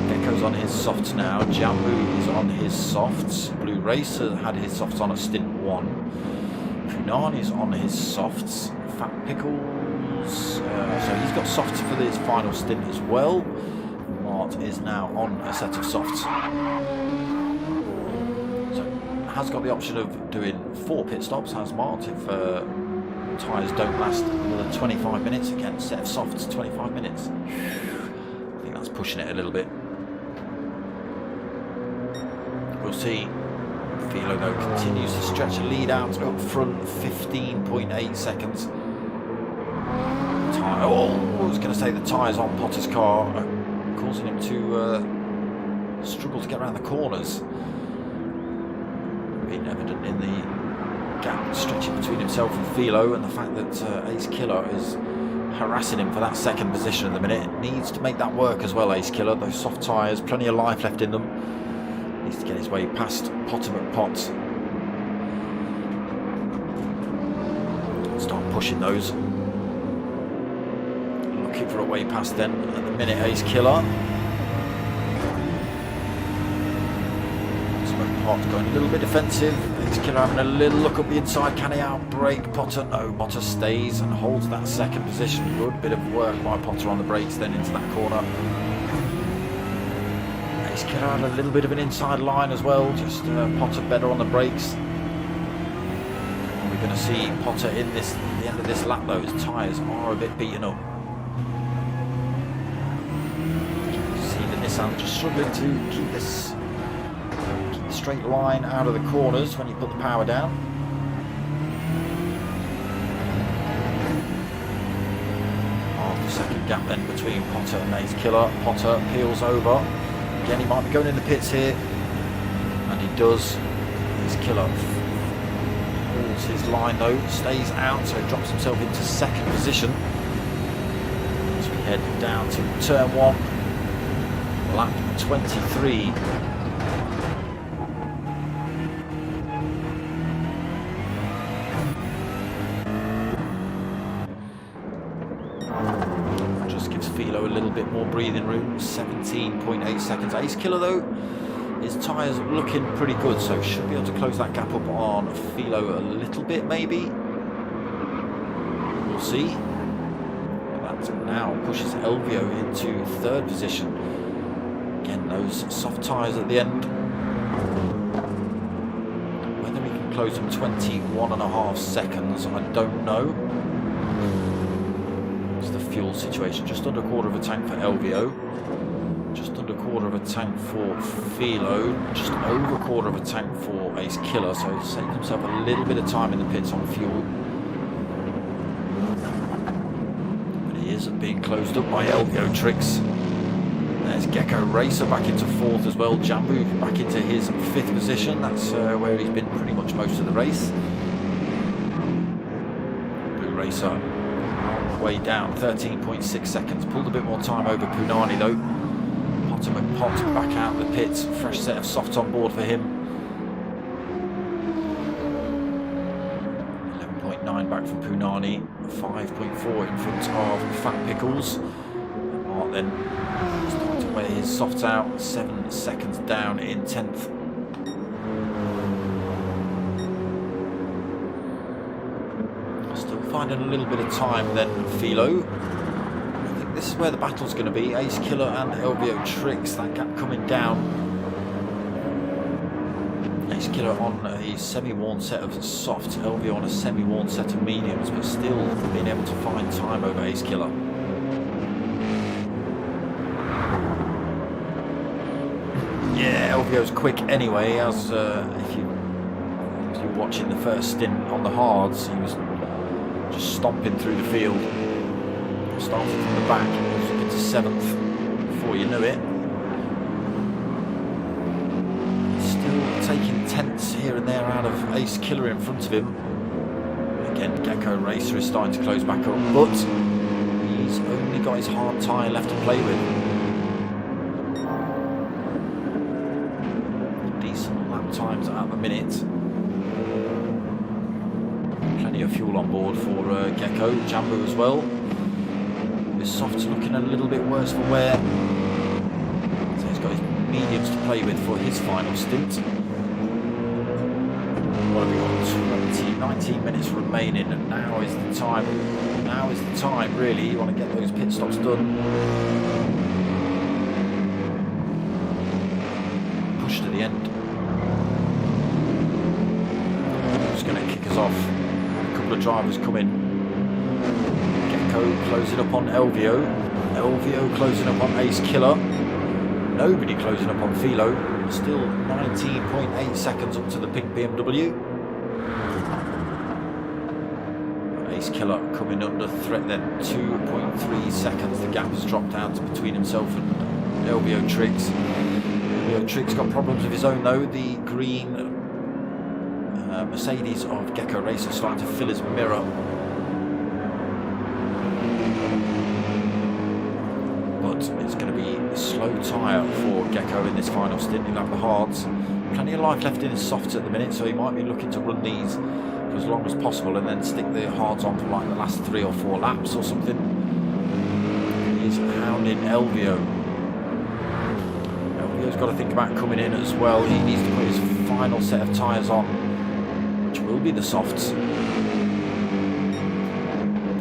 Gecko's on his softs now. Jambu is on his softs. Blue Racer had his softs on at stint 1. Punani's on his softs. Fat Pickles. So he's got softs for this final stint as well. Mart is now on a set of softs. So has got the option of doing 4 pit stops, has Mart, if tyres don't last another 25 minutes. Again, set of softs, 25 minutes. I think that's pushing it a little bit. We'll see. Philo though continues to stretch a lead out up front, 15.8 seconds. Oh, I was going to say the tyres on Potter's car are causing him to struggle to get around the corners. Been evident in the gap stretching between himself and Philo, and the fact that Ace Killer is harassing him for that second position at the minute. Needs to make that work as well, Ace Killer. Those soft tyres, plenty of life left in them. Needs to get his way past Potter McPot. Start pushing those. Looking for a way past then at the minute, Ace Killer. Pot's going a little bit defensive. Ace Killer having a little look up the inside. Can he outbrake Potter? No, Potter stays and holds that second position. Good bit of work by Potter on the brakes then into that corner. Ace Killer had a little bit of an inside line as well. Just Potter better on the brakes. We're going to see Potter in this at the end of this lap though. His tyres are a bit beaten up. See the Nissan just struggling to keep this straight line out of the corners when you put the power down. Half a second gap then between Potter and Ace Killer. Potter peels over. Again, he might be going in the pits here, and he does. Ace Killer holds his line though, stays out, so drops himself into second position as we head down to turn 1, lap 23. A little bit more breathing room, 17.8 seconds. Ace Killer though, his tyres looking pretty good, so should be able to close that gap up on Philo a little bit maybe. We'll see. That now pushes Elvio into third position. Again, those soft tyres at the end. Whether he can close them 21.5 seconds, I don't know. The fuel situation, just under a quarter of a tank for Elvio, just under a quarter of a tank for Philo, just over a quarter of a tank for Ace Killer, so he's saved himself a little bit of time in the pits on fuel. But he is being closed up by Elvio Tricks. There's Gecko Racer back into fourth as well, Jambu back into his fifth position. That's where he's been pretty much most of the race. Blue Racer way down, 13.6 seconds. Pulled a bit more time over Punani though. Potter McPot back out the pits. Fresh set of softs on board for him. 11.9 back from Punani. 5.4 in front of Fat Pickles. Mark then starting to wear his softs out. 7 seconds down in 10th. Finding a little bit of time then Philo. I think this is where the battle's going to be. Ace Killer and Elvio Tricks. That gap coming down. Ace Killer on a semi-worn set of softs. Elvio on a semi-worn set of mediums, but still being able to find time over Ace Killer. Yeah, Elvio's quick anyway. As if you're watching the first stint on the hards, he was just stomping through the field. Started from the back, was up into 7th before you knew it. Still taking tenths here and there out of Ace Killer in front of him. Again, Gecko Racer is starting to close back up, but he's only got his hard tyre left to play with. Decent lap times at the minute. Plenty of fuel on board for Gecko, Jambu as well. His softs looking a little bit worse for wear. So he's got his mediums to play with for his final stint. What have we got? 19 minutes remaining, and now is the time. Now is the time, really. You want to get those pit stops done. Push to the end. Who's going to kick us off? The drivers come in. Gecko closing up on Elvio. Elvio closing up on Ace Killer. Nobody closing up on Philo. Still 19.8 seconds up to the pink BMW. Ace Killer coming under threat then. 2.3 seconds. The gap has dropped out between himself and Elvio Tricks. Elvio Tricks got problems of his own though. The green Mercedes of Gecko Racer starting to fill his mirror. But it's going to be a slow tyre for Gecko in this final stint. He'll have the hards. Plenty of life left in his softs at the minute, so he might be looking to run these as long as possible and then stick the hards on for like the last 3 or 4 laps or something. He's hounding Elvio. Elvio's got to think about coming in as well. He needs to put his final set of tyres on, which will be the softs.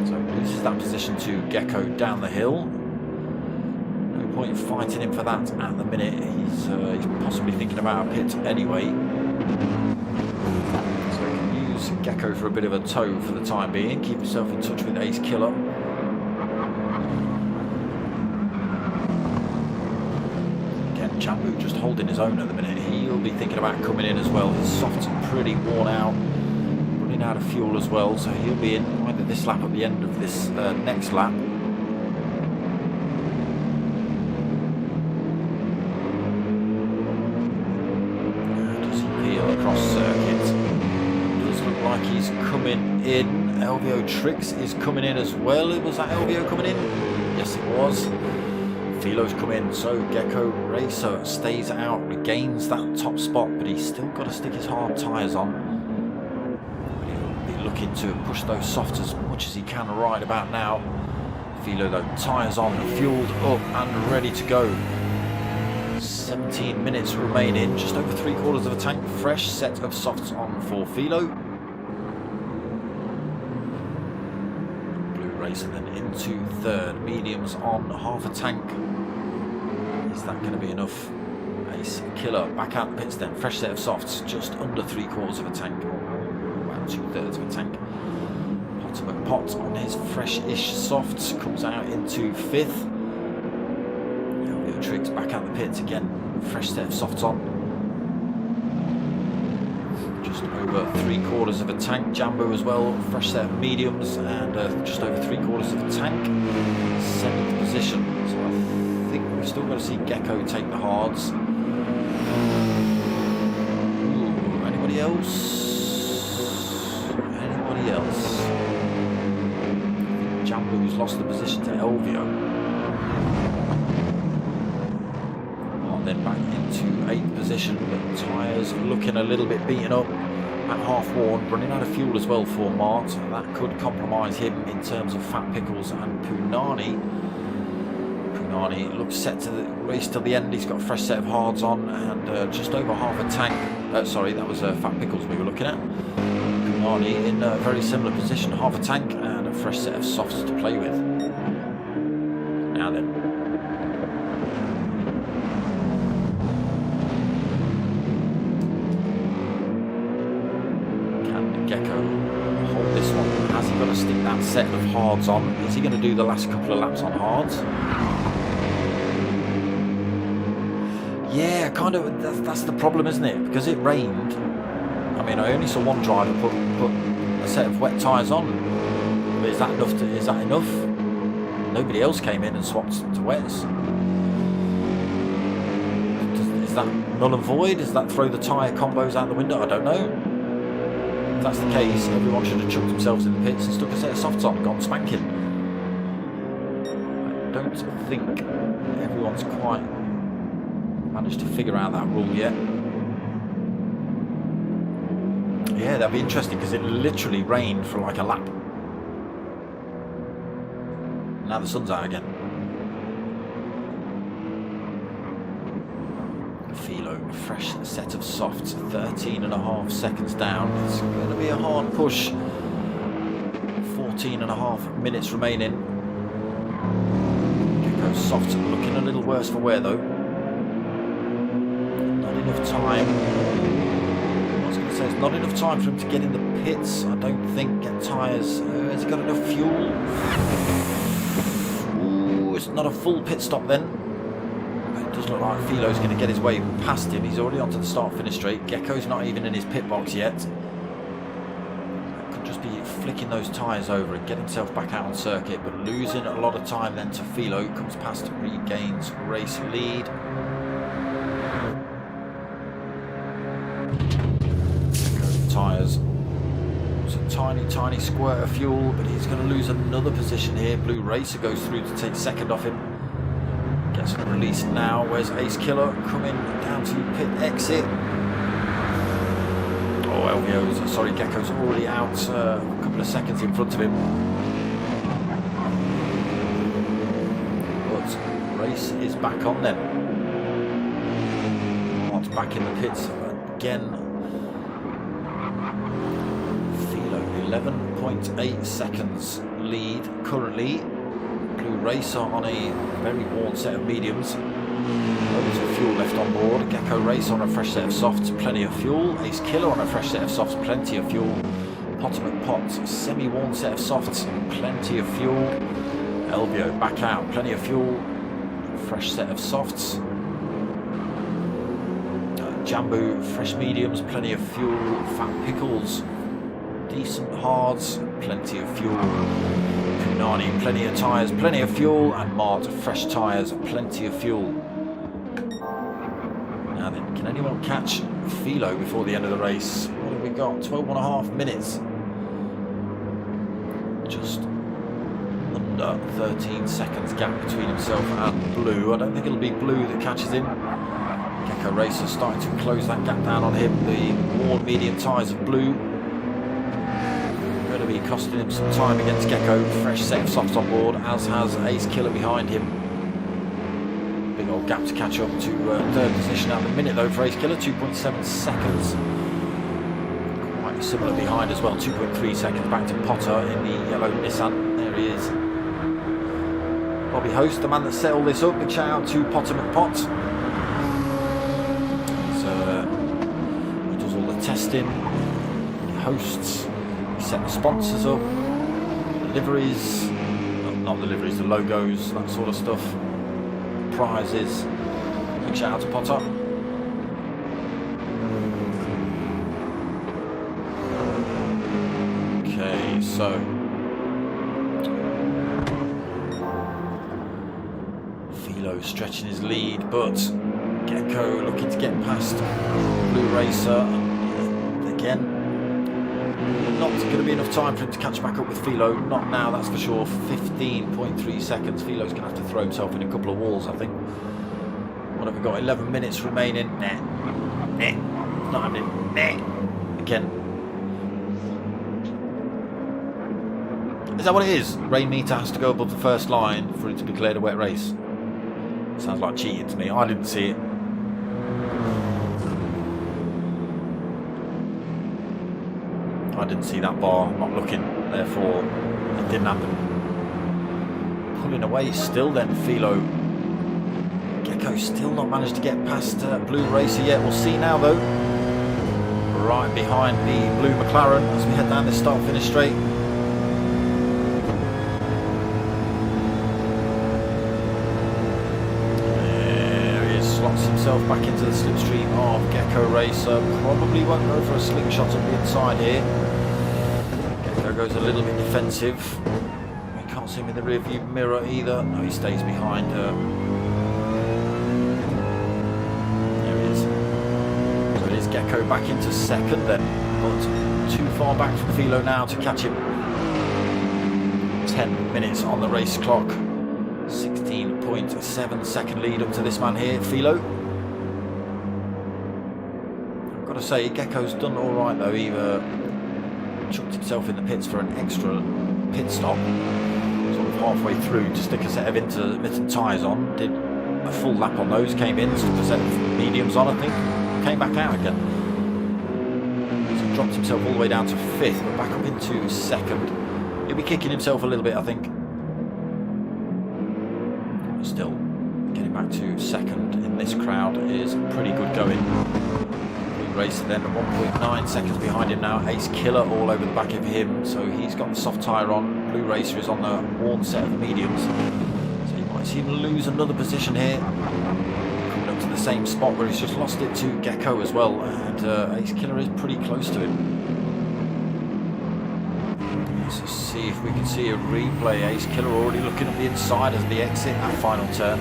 So loses that position to Gecko down the hill. No point in fighting him for that at the minute. He's possibly thinking about a pit anyway. So he can use Gecko for a bit of a tow for the time being. Keep himself in touch with Ace Killer. Again, Jambu just holding his own at the minute. He'll be thinking about coming in as well. His softs are pretty worn out. Running out of fuel as well. So he'll be in either this lap or the end of this next lap. Across circuit. Does look like he's coming in. Elvio Tricks is coming in as well. Was that Elvio coming in? Yes, it was. Philo's come in, so Gecko Racer stays out, regains that top spot, but he's still got to stick his hard tyres on. But he'll be looking to push those softs as much as he can right about now. Philo though, tyres on, fueled up and ready to go. 17 minutes remaining, just over 3/4 of a tank, fresh set of softs on for Philo. Blue Racer then into third, mediums on, half a tank. Is that going to be enough? Ace Killer back out the pits then, fresh set of softs, just under 3/4 of a tank, about 2/3 of a tank. Ultimate Pot on his fresh-ish softs, comes out into fifth. Tricks back out the pits again, fresh set of softs on. Just over 3/4 of a tank. Jambo as well, fresh set of mediums and just over 3/4 of a tank. 7th position. So I think we've still got to see Gecko take the hards. Ooh, anybody else? Anybody else? Jambo's lost the position to Elvio. Then back into 8th position, but tyres looking a little bit beaten up at half worn, running out of fuel as well for Mart. That could compromise him in terms of Fat Pickles and Punani. Punani looks set to the race till the end. He's got a fresh set of hards on and just over half a tank. Sorry, that was Fat Pickles we were looking at. Punani in a very similar position, half a tank and a fresh set of softs to play with. Now then. Gecko hold this one. Has he got to stick that set of hards on? Is he going to do the last couple of laps on hards? Yeah, kind of. That's the problem, isn't it? Because it rained. I mean, I only saw one driver put a set of wet tyres on. But is that enough? Is that enough? Nobody else came in and swapped to wets. Is that null and void? Does that throw the tyre combos out the window? I don't know. If that's the case, everyone should have chucked themselves in the pits and stuck a set of softs on, gone spanking. I don't think everyone's quite managed to figure out that rule yet. Yeah, that'd be interesting because it literally rained for like a lap. Now the sun's out again. Philo, fresh set of softs, 13.5 seconds down. It's going to be a hard push. 14.5 minutes remaining. Gecko's softs looking a little worse for wear though. Not enough time. I was going to say it's not enough time for him to get in the pits. I don't think. Get tyres. Has he got enough fuel? Ooh, it's not a full pit stop then. Does look like Philo's going to get his way past him. He's already onto the start-finish straight. Gecko's not even in his pit box yet. Could just be flicking those tyres over and get himself back out on circuit, but losing a lot of time then to Philo. Comes past, regains race lead. Tyres. It's a tiny squirt of fuel, but he's going to lose another position here. Blue Racer goes through to take second off him. Gets released now. Where's Ace Killer? Coming down to pit exit. Gecko's already out a couple of seconds in front of him. But race is back on then. Mark's back in the pits again. Philo 11.8 seconds lead currently. Blue Racer on a very worn set of mediums. Loads of fuel left on board. Gecko Race on a fresh set of softs, plenty of fuel. Ace Killer on a fresh set of softs, plenty of fuel. Potomac Pot, semi-worn set of softs, plenty of fuel. Elvio back out, plenty of fuel. Fresh set of softs. Jambu, fresh mediums, plenty of fuel. Fat Pickles, decent hards, plenty of fuel. Punani, plenty of tyres, plenty of fuel. And Mart, fresh tyres, plenty of fuel. Now then, can anyone catch Philo before the end of the race? What have we got? 12.5 minutes. Just under 13 seconds gap between himself and Blue. I don't think it'll be Blue that catches him. Gecko Racer starting to close that gap down on him. The worn medium tyres of Blue going to be costing him some time against Gecko. Fresh set of softs on board, as has Ace Killer behind him. Big old gap to catch up to third position at the minute though for Ace Killer, 2.7 seconds. Quite similar behind as well, 2.3 seconds back to Potter in the yellow Nissan. There he is. Bobby Host, the man that set all this up. Big shout out to Potter McPot. He does all the testing, he hosts, he set the sponsors up, the liveries, not the liveries, the logos, that sort of stuff. Prizes. Big shout out to Potter. Okay, so Philo stretching his lead, but Gecko looking to get past Blue Racer. Again, not going to be enough time for him to catch back up with Philo. Not now, that's for sure. 15.3 seconds. Philo's going to have to throw himself in a couple of walls, I think. What have we got? 11 minutes remaining. Nah. Not happening. Nah. Again. Is that what it is? Rain meter has to go above the first line for it to be declared a wet race. Sounds like cheating to me. I didn't see it. I didn't see that bar, I'm not looking, therefore it didn't happen. Pulling away still then, Philo. Gecko still not managed to get past Blue Racer yet. We'll see now though. Right behind the blue McLaren as we head down this start finish straight. There he is, slots himself back into the slipstream of Gecko Racer. Probably won't go for a slingshot on the inside here. Goes a little bit defensive. We can't see him in the rear view mirror either. No, he stays behind. There he is. So it is Gecko back into second then, but too far back from Philo now to catch him. 10 minutes on the race clock. 16.7 second lead up to this man here, Philo. I've got to say, Gecko's done all right though. Either chucked himself in the pits for an extra pit stop, sort of halfway through, to stick a set of intermittent tyres on, did a full lap on those, came in, stuck a set of mediums on, I think, came back out again. So dropped himself all the way down to 5th, but back up into 2nd. He'll be kicking himself a little bit, I think. Still, getting back to 2nd in this crowd is pretty good going. Racer then 1.9 seconds behind him now. Ace Killer all over the back of him, so he's got the soft tyre on. Blue Racer is on the worn set of mediums, so you might see him lose another position here, coming up to the same spot where he's just lost it to Gecko as well, and Ace Killer is pretty close to him. Let's just see if we can see a replay. Ace Killer already looking at the inside as the exit, that final turn.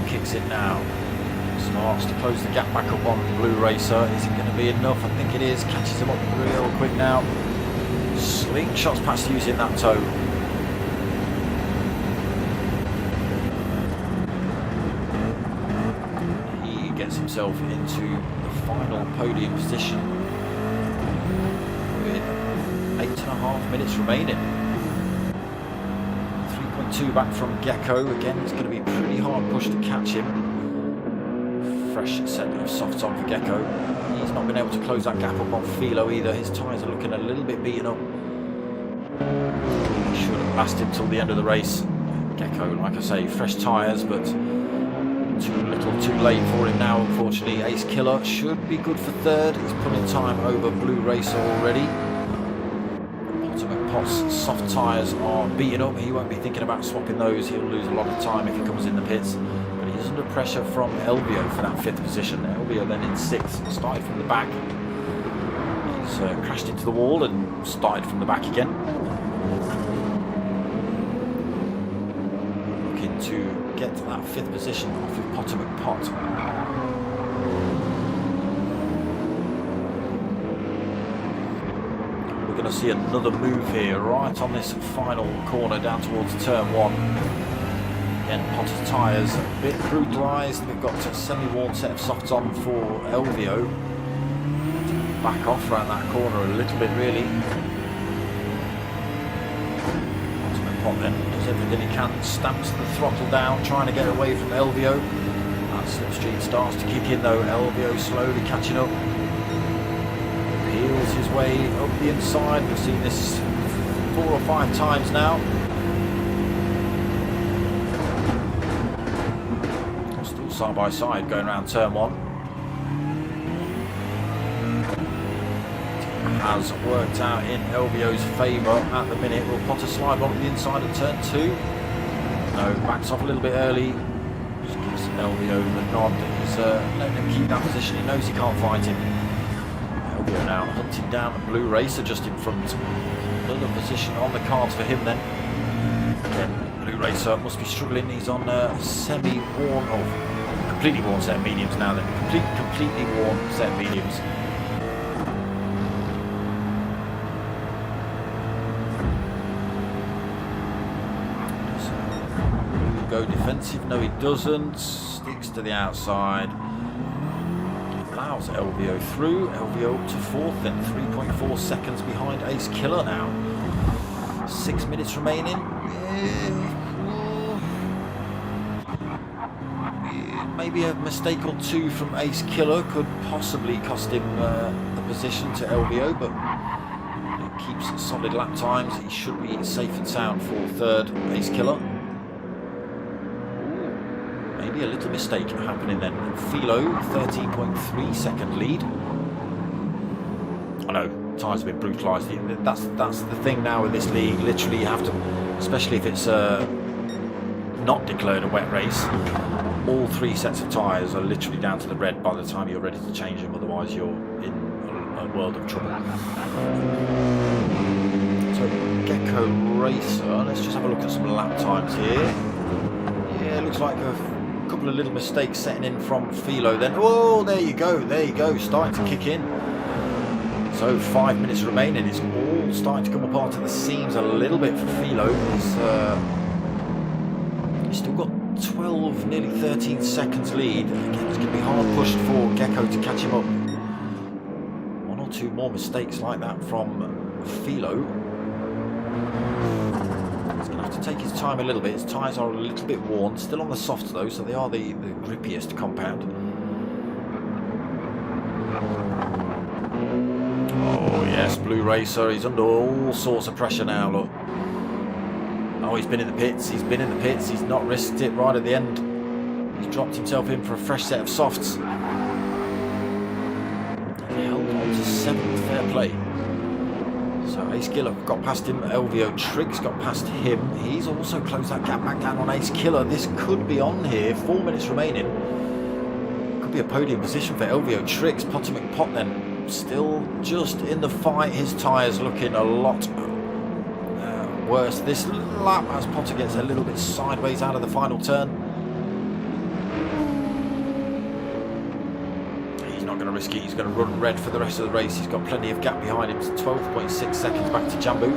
Kicks it now. Starts to close the gap back up on Blue Racer. Is it going to be enough? I think it is. Catches him up real quick now. Slingshots past using that toe. himself into the final podium position with 8.5 minutes remaining. 3.2 back from Gecko. Again, it's going to be a pretty hard push to catch him. Fresh set of softs on for Gecko. He's not been able to close that gap up on Philo either. His tyres are looking a little bit beaten up. He should have lasted till the end of the race. Gecko, like I say, fresh tyres, but too little too late for him now, unfortunately. Ace Killer should be good for third. He's putting time over Blue Racer already. Pot's soft tyres are beaten up. He won't be thinking about swapping those. He'll lose a lot of time if he comes in the pits. But he's under pressure from Elvio for that 5th position. Elvio then in 6th, started from the back. He's crashed into the wall and started from the back again. Looking to get to that 5th position off of Potter McPot. We're going to see another move here right on this final corner down towards turn 1. Again, Potter's tyres a bit brutalised. We've got a semi-worn set of softs on for Elvio. Back off around that corner a little bit, really. Pot then does everything he can, stamps the throttle down, trying to get away from Elvio. That slipstream starts to kick in though. Elvio slowly catching up. Peels his way up the inside. We've seen this 4 or 5 times now. Still side by side going around turn 1. Has worked out in Elvio's favour at the minute. Will Potter slide on the inside of turn 2? No, backs off a little bit early. Just gives Elvio the nod. He's letting him keep that position. He knows he can't fight him. Elvio now hunting down Blue Racer just in front. Another position on the cards for him then. Again, Blue Racer must be struggling. He's on semi-worn, or completely worn set of mediums now then. Completely worn set of mediums. Go defensive, no he doesn't, sticks to the outside, allows Elvio through. Elvio up to 4th then, 3.4 seconds behind Ace Killer now. 6 minutes remaining. Maybe a mistake or 2 from Ace Killer could possibly cost him the position to Elvio, but it keeps solid lap times. He should be safe and sound for 3rd, Ace Killer. Maybe a little mistake happening then. Philo, 13.3 second lead. I know, tyres have been brutalised. That's the thing now with this league. Literally you have to, especially if it's not declared a wet race, all 3 sets of tyres are literally down to the red by the time you're ready to change them, otherwise you're in a world of trouble. So Gecko Racer, let's just have a look at some lap times here. Yeah, it looks like a couple of little mistakes setting in from Philo then. Oh, there you go, starting to kick in. So 5 minutes remaining. It's all starting to come apart at the seams a little bit for Philo. He's still got 12, nearly 13 seconds lead. Again, it's going to be hard pushed for Gecko to catch him up. 1 or 2 more mistakes like that from Philo. He's going to have to take his time a little bit. His tyres are a little bit worn, still on the softs though, so they are the grippiest compound. Oh yes, Blue Racer, he's under all sorts of pressure now, look. Oh, he's been in the pits, he's not risked it right at the end. He's dropped himself in for a fresh set of softs. Held on to 7th, fair play. So Ace Killer got past him, Elvio Triggs got past him. He's also closed that gap back down on Ace Killer. This could be on here, 4 minutes remaining. Could be a podium position for Elvio Triggs. Potter McPot then still just in the fight. His tyres looking a lot worse this lap as Potter gets a little bit sideways out of the final turn. He's not going to risk it. He's going to run red for the rest of the race. He's got plenty of gap behind him. It's 12.6 seconds back to Jambu.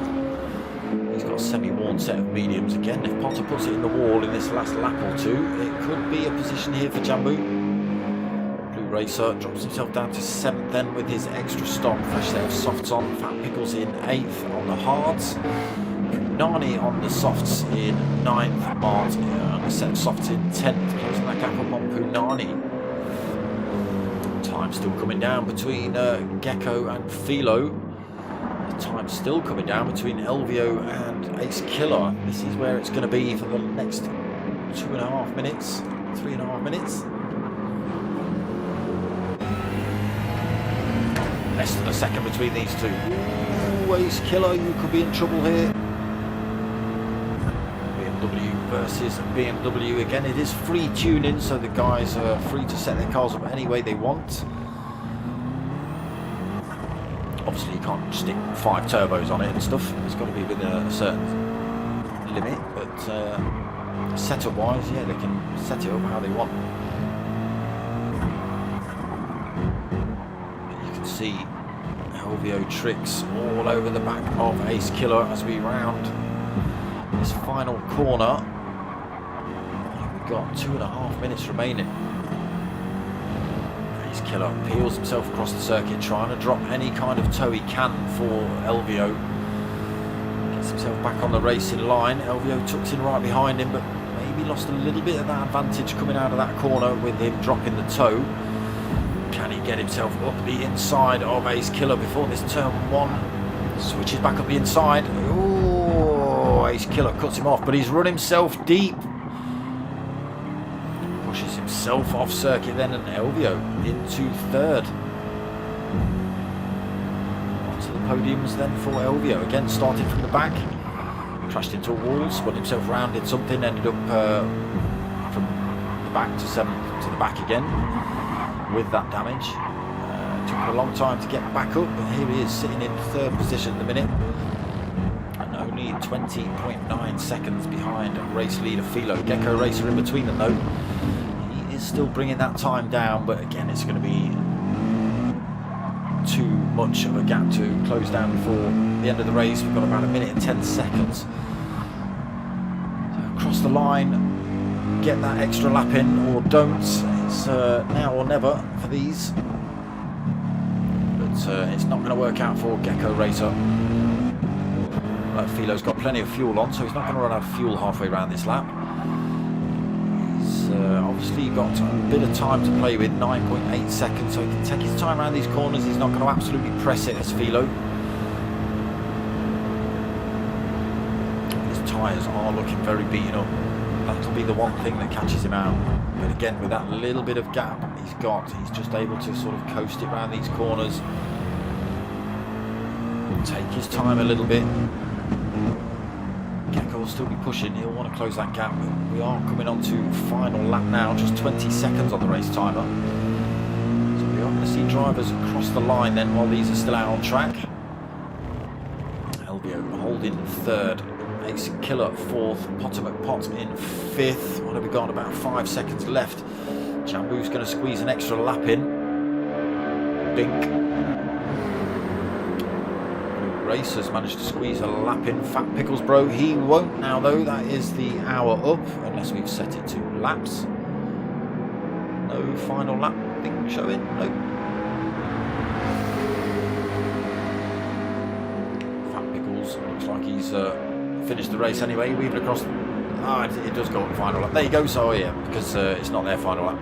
He's got a semi-worn set of mediums. Again, if Potter puts it in the wall in this last lap or 2, it could be a position here for Jambu. Blue Racer drops himself down to 7th then with his extra stock. Fresh set of softs on. Fat Pickles in 8th on the hards. Nani on the softs in 9th. Mart on a set of softs in 10th. Closing that gap up on Punani. Time still coming down between Gecko and Philo. The time still coming down between Elvio and Ace Killer. This is where it's going to be for the next 2.5 minutes, 3.5 minutes. Less than a second between these two. Ooh, Ace Killer, you could be in trouble here. BMW versus BMW. Again, it is free tuning, so the guys are free to set their cars up any way they want. Obviously, you can't stick 5 turbos on it and stuff. It's got to be within a certain limit, but setup-wise, yeah, they can set it up how they want. But you can see Elvio tricks all over the back of Ace Killer as we round this final corner. We've got 2.5 minutes remaining. Ace Killer peels himself across the circuit, trying to drop any kind of toe he can for Elvio. Gets himself back on the racing line. Elvio tucks in right behind him, but maybe lost a little bit of that advantage coming out of that corner with him dropping the toe. Can he get himself up the inside of Ace Killer before this turn 1? Switches back up the inside. Ooh, Ace Killer cuts him off, but he's run himself deep. Pushes himself off circuit then, and Elvio into 3rd. Onto the podiums then for Elvio. Again, started from the back. Crashed into a wall, spun himself round, did something, ended up from the back to 7th to the back again with that damage. Took him a long time to get back up, but here he is sitting in 3rd position at the minute. And only 20.9 seconds behind race leader Philo. Gecko Racer in between them though. He is still bringing that time down, but again it's going to be too much of a gap to close down before the end of the race. We've got about 1 minute and 10 seconds. So across the line, get that extra lap in or don't. It's now or never for these. But it's not going to work out for Gecko Racer. Philo's got plenty of fuel on, so he's not going to run out of fuel halfway around this lap. He's obviously got a bit of time to play with, 9.8 seconds, so he can take his time around these corners. He's not going to absolutely press it as Philo. His tyres are looking very beaten up. That'll be the one thing that catches him out. But again, with that little bit of gap he's just able to sort of coast it around these corners. Take his time a little bit. Gecko will still be pushing, he'll want to close that gap, but we are coming on to final lap now, just 20 seconds on the race timer. So we are going to see drivers across the line then while these are still out on track. Elvio holding 3rd, Ace Killer 4th, Potter McPot in 5th. What have we got? About 5 seconds left. Jambu's going to squeeze an extra lap in. Bink. Racers managed to squeeze a lap in. Fat Pickles Bro, he won't now though. That is the hour up, unless we've set it to laps. No final lap thing showing. No. Fat Pickles looks like he's finished the race anyway. Weaving across. It does go on the final lap. There you go. So yeah, because it's not their final lap.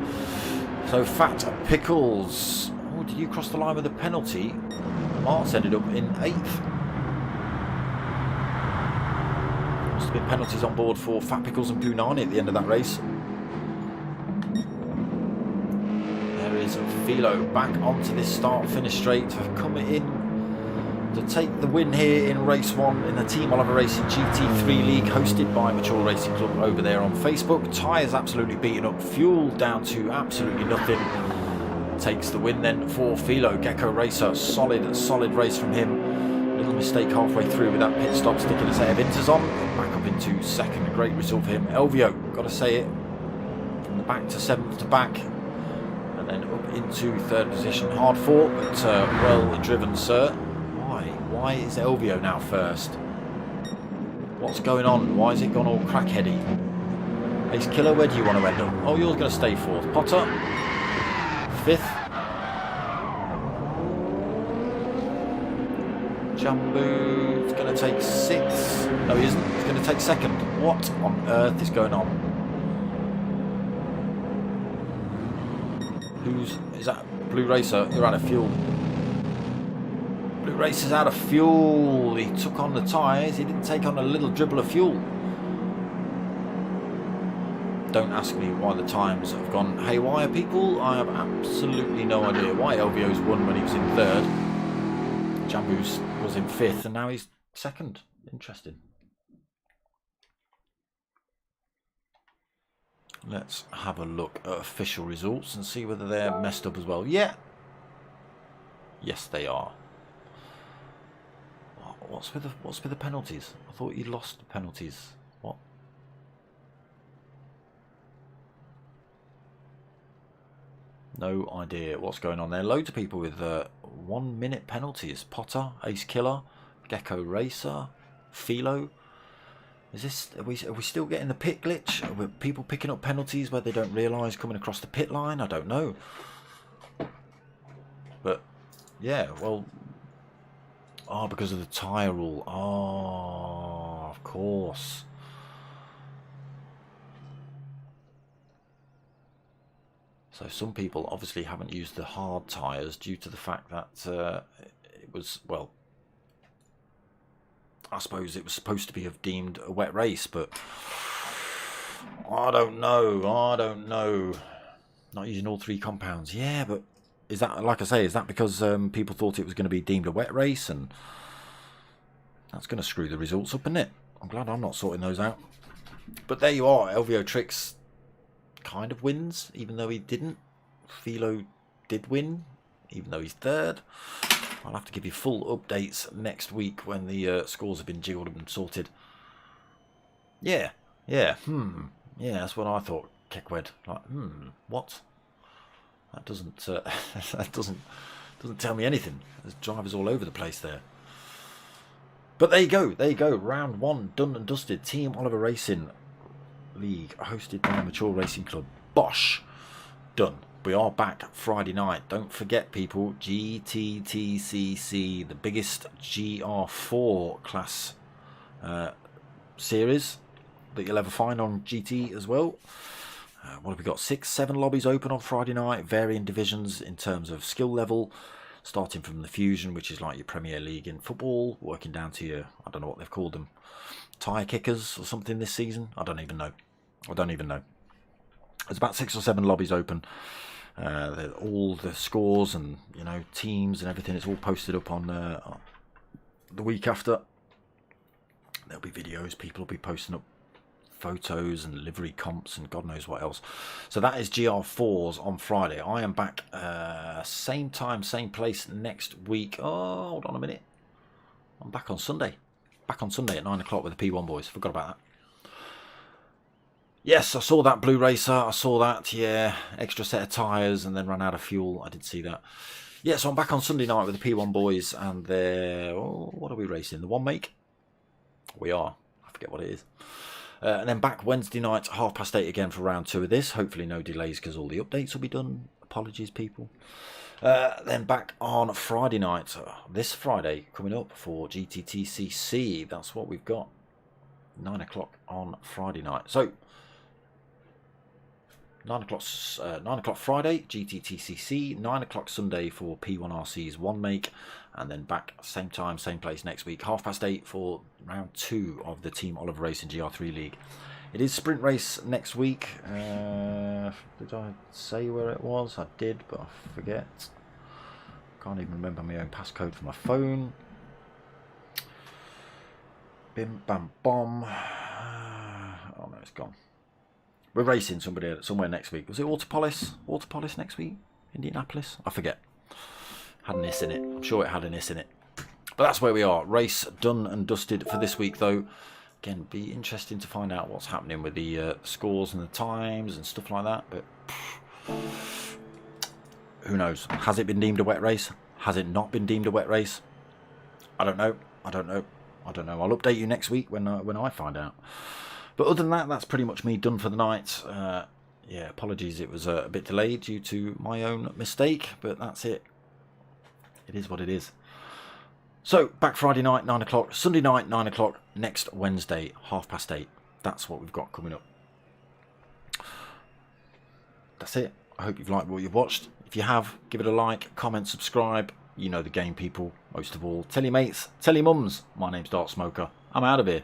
So Fat Pickles. Oh, did you cross the line with a penalty? Mart's ended up in 8th. Must have been penalties on board for Fat Pickles and Punani at the end of that race. There is Philo back onto this start-finish straight to come in to take the win here in race 1 in the Team Oliver Racing GT3 League, hosted by Mature Racing Club over there on Facebook. Tyres absolutely beaten up, fuel down to absolutely nothing. Takes the win then for Philo. Gecko Racer, solid race from him. Little mistake halfway through with that pit stop, sticking a set of inters on. Back up into 2nd, a great result for him. Elvio, got to say it, from the back to 7th to back, and then up into 3rd position. Hard fought, but well driven, sir. Why is Elvio now 1st? What's going on? Why has it gone all crackheady? Ace Killer, where do you want to end up? Oh, you're going to stay 4th. Potter 5th. Jambu's going to take 6. No, he isn't. He's going to take 2nd. What on earth is going on? Is that Blue Racer? You're out of fuel. Blue Racer's out of fuel. He took on the tyres. He didn't take on a little dribble of fuel. Don't ask me why the times have gone haywire, people. I have absolutely no idea why LVO's won when he was in 3rd. Jambu's was in 5th and now he's 2nd. Interesting. Let's have a look at official results and see whether they're messed up as well. Yeah. Yes, they are. What's with the penalties? I thought you lost the penalties. What? No idea what's going on there. Loads of people with 1 minute penalties. Potter, Ace Killer, Gecko Racer, Philo. Is this? Are we still getting the pit glitch? Are people picking up penalties where they don't realise coming across the pit line? I don't know. But yeah, well, because of the tyre rule. Oh, of course. So some people obviously haven't used the hard tyres due to the fact that it was, well, I suppose it was supposed to be deemed a wet race, but I don't know. Not using all 3 compounds. Yeah, but is that, like I say, is that because people thought it was going to be deemed a wet race, and that's going to screw the results up, isn't it? I'm glad I'm not sorting those out. But there you are. LVO Tricks kind of wins, even though he didn't. Philo did win, even though he's 3rd. I'll have to give you full updates next week when the scores have been jiggled and sorted. Yeah, yeah, yeah, that's what I thought, Keckwed. Like, what? That doesn't that doesn't tell me anything. There's drivers all over the place there. But there you go, round 1 done and dusted. Team Oliver Racing League hosted by Mature Racing Club. Bosh, done. We are back Friday night. Don't forget, people, GT3, the biggest GR4 class series that you'll ever find on GT as well. What have we got? 6, 7 lobbies open on Friday night, varying divisions in terms of skill level, starting from the Fusion, which is like your Premier League in football, working down to your, I don't know what they've called them, tyre kickers or something this season. I don't even know. There's about 6 or 7 lobbies open. All the scores and, you know, teams and everything, it's all posted up on the week after. There'll be videos, people will be posting up photos and livery comps and God knows what else. So that is GR4s on Friday. I am back same time, same place next week. Oh, hold on a minute. I'm back on Sunday. Back on Sunday at 9 o'clock with the P1 boys. Forgot about that. Yes, I saw that Blue Racer. I saw that, yeah. Extra set of tyres and then ran out of fuel. I did see that. Yeah, so I'm back on Sunday night with the P1 boys and they're... Oh, what are we racing? The 1 make? We are. I forget what it is. And then back Wednesday night, 8:30 again for round 2 of this. Hopefully no delays because all the updates will be done. Apologies, people. Then back on Friday night. This Friday coming up for GTTCC. That's what we've got. 9 o'clock on Friday night. So... 9 o'clock Friday, GTTCC, 9 o'clock Sunday for P1RC's 1 make, and then back same time, same place next week, 8:30 for round 2 of the Team Oliver Racing GR3 League. It is sprint race next week. Did I say where it was? I did, but I forget. Can't even remember my own passcode for my phone. Bim bam bom. Oh no, it's gone. We're racing somewhere next week. Was it Autopolis? Autopolis next week? Indianapolis? I forget. Had an is in it. I'm sure it had an is in it. But that's where we are. Race done and dusted for this week, though. Again, be interesting to find out what's happening with the scores and the times and stuff like that. But who knows? Has it been deemed a wet race? Has it not been deemed a wet race? I don't know. I'll update you next week when I find out. But other than that, that's pretty much me done for the night. Yeah, apologies, it was a bit delayed due to my own mistake, but that's it. It is what it is. So, back Friday night, 9 o'clock. Sunday night, 9 o'clock. Next Wednesday, 8:30. That's what we've got coming up. That's it. I hope you've liked what you've watched. If you have, give it a like, comment, subscribe. You know the game, people. Most of all, tell your mates, tell your mums. My name's Dark Smoker. I'm out of here.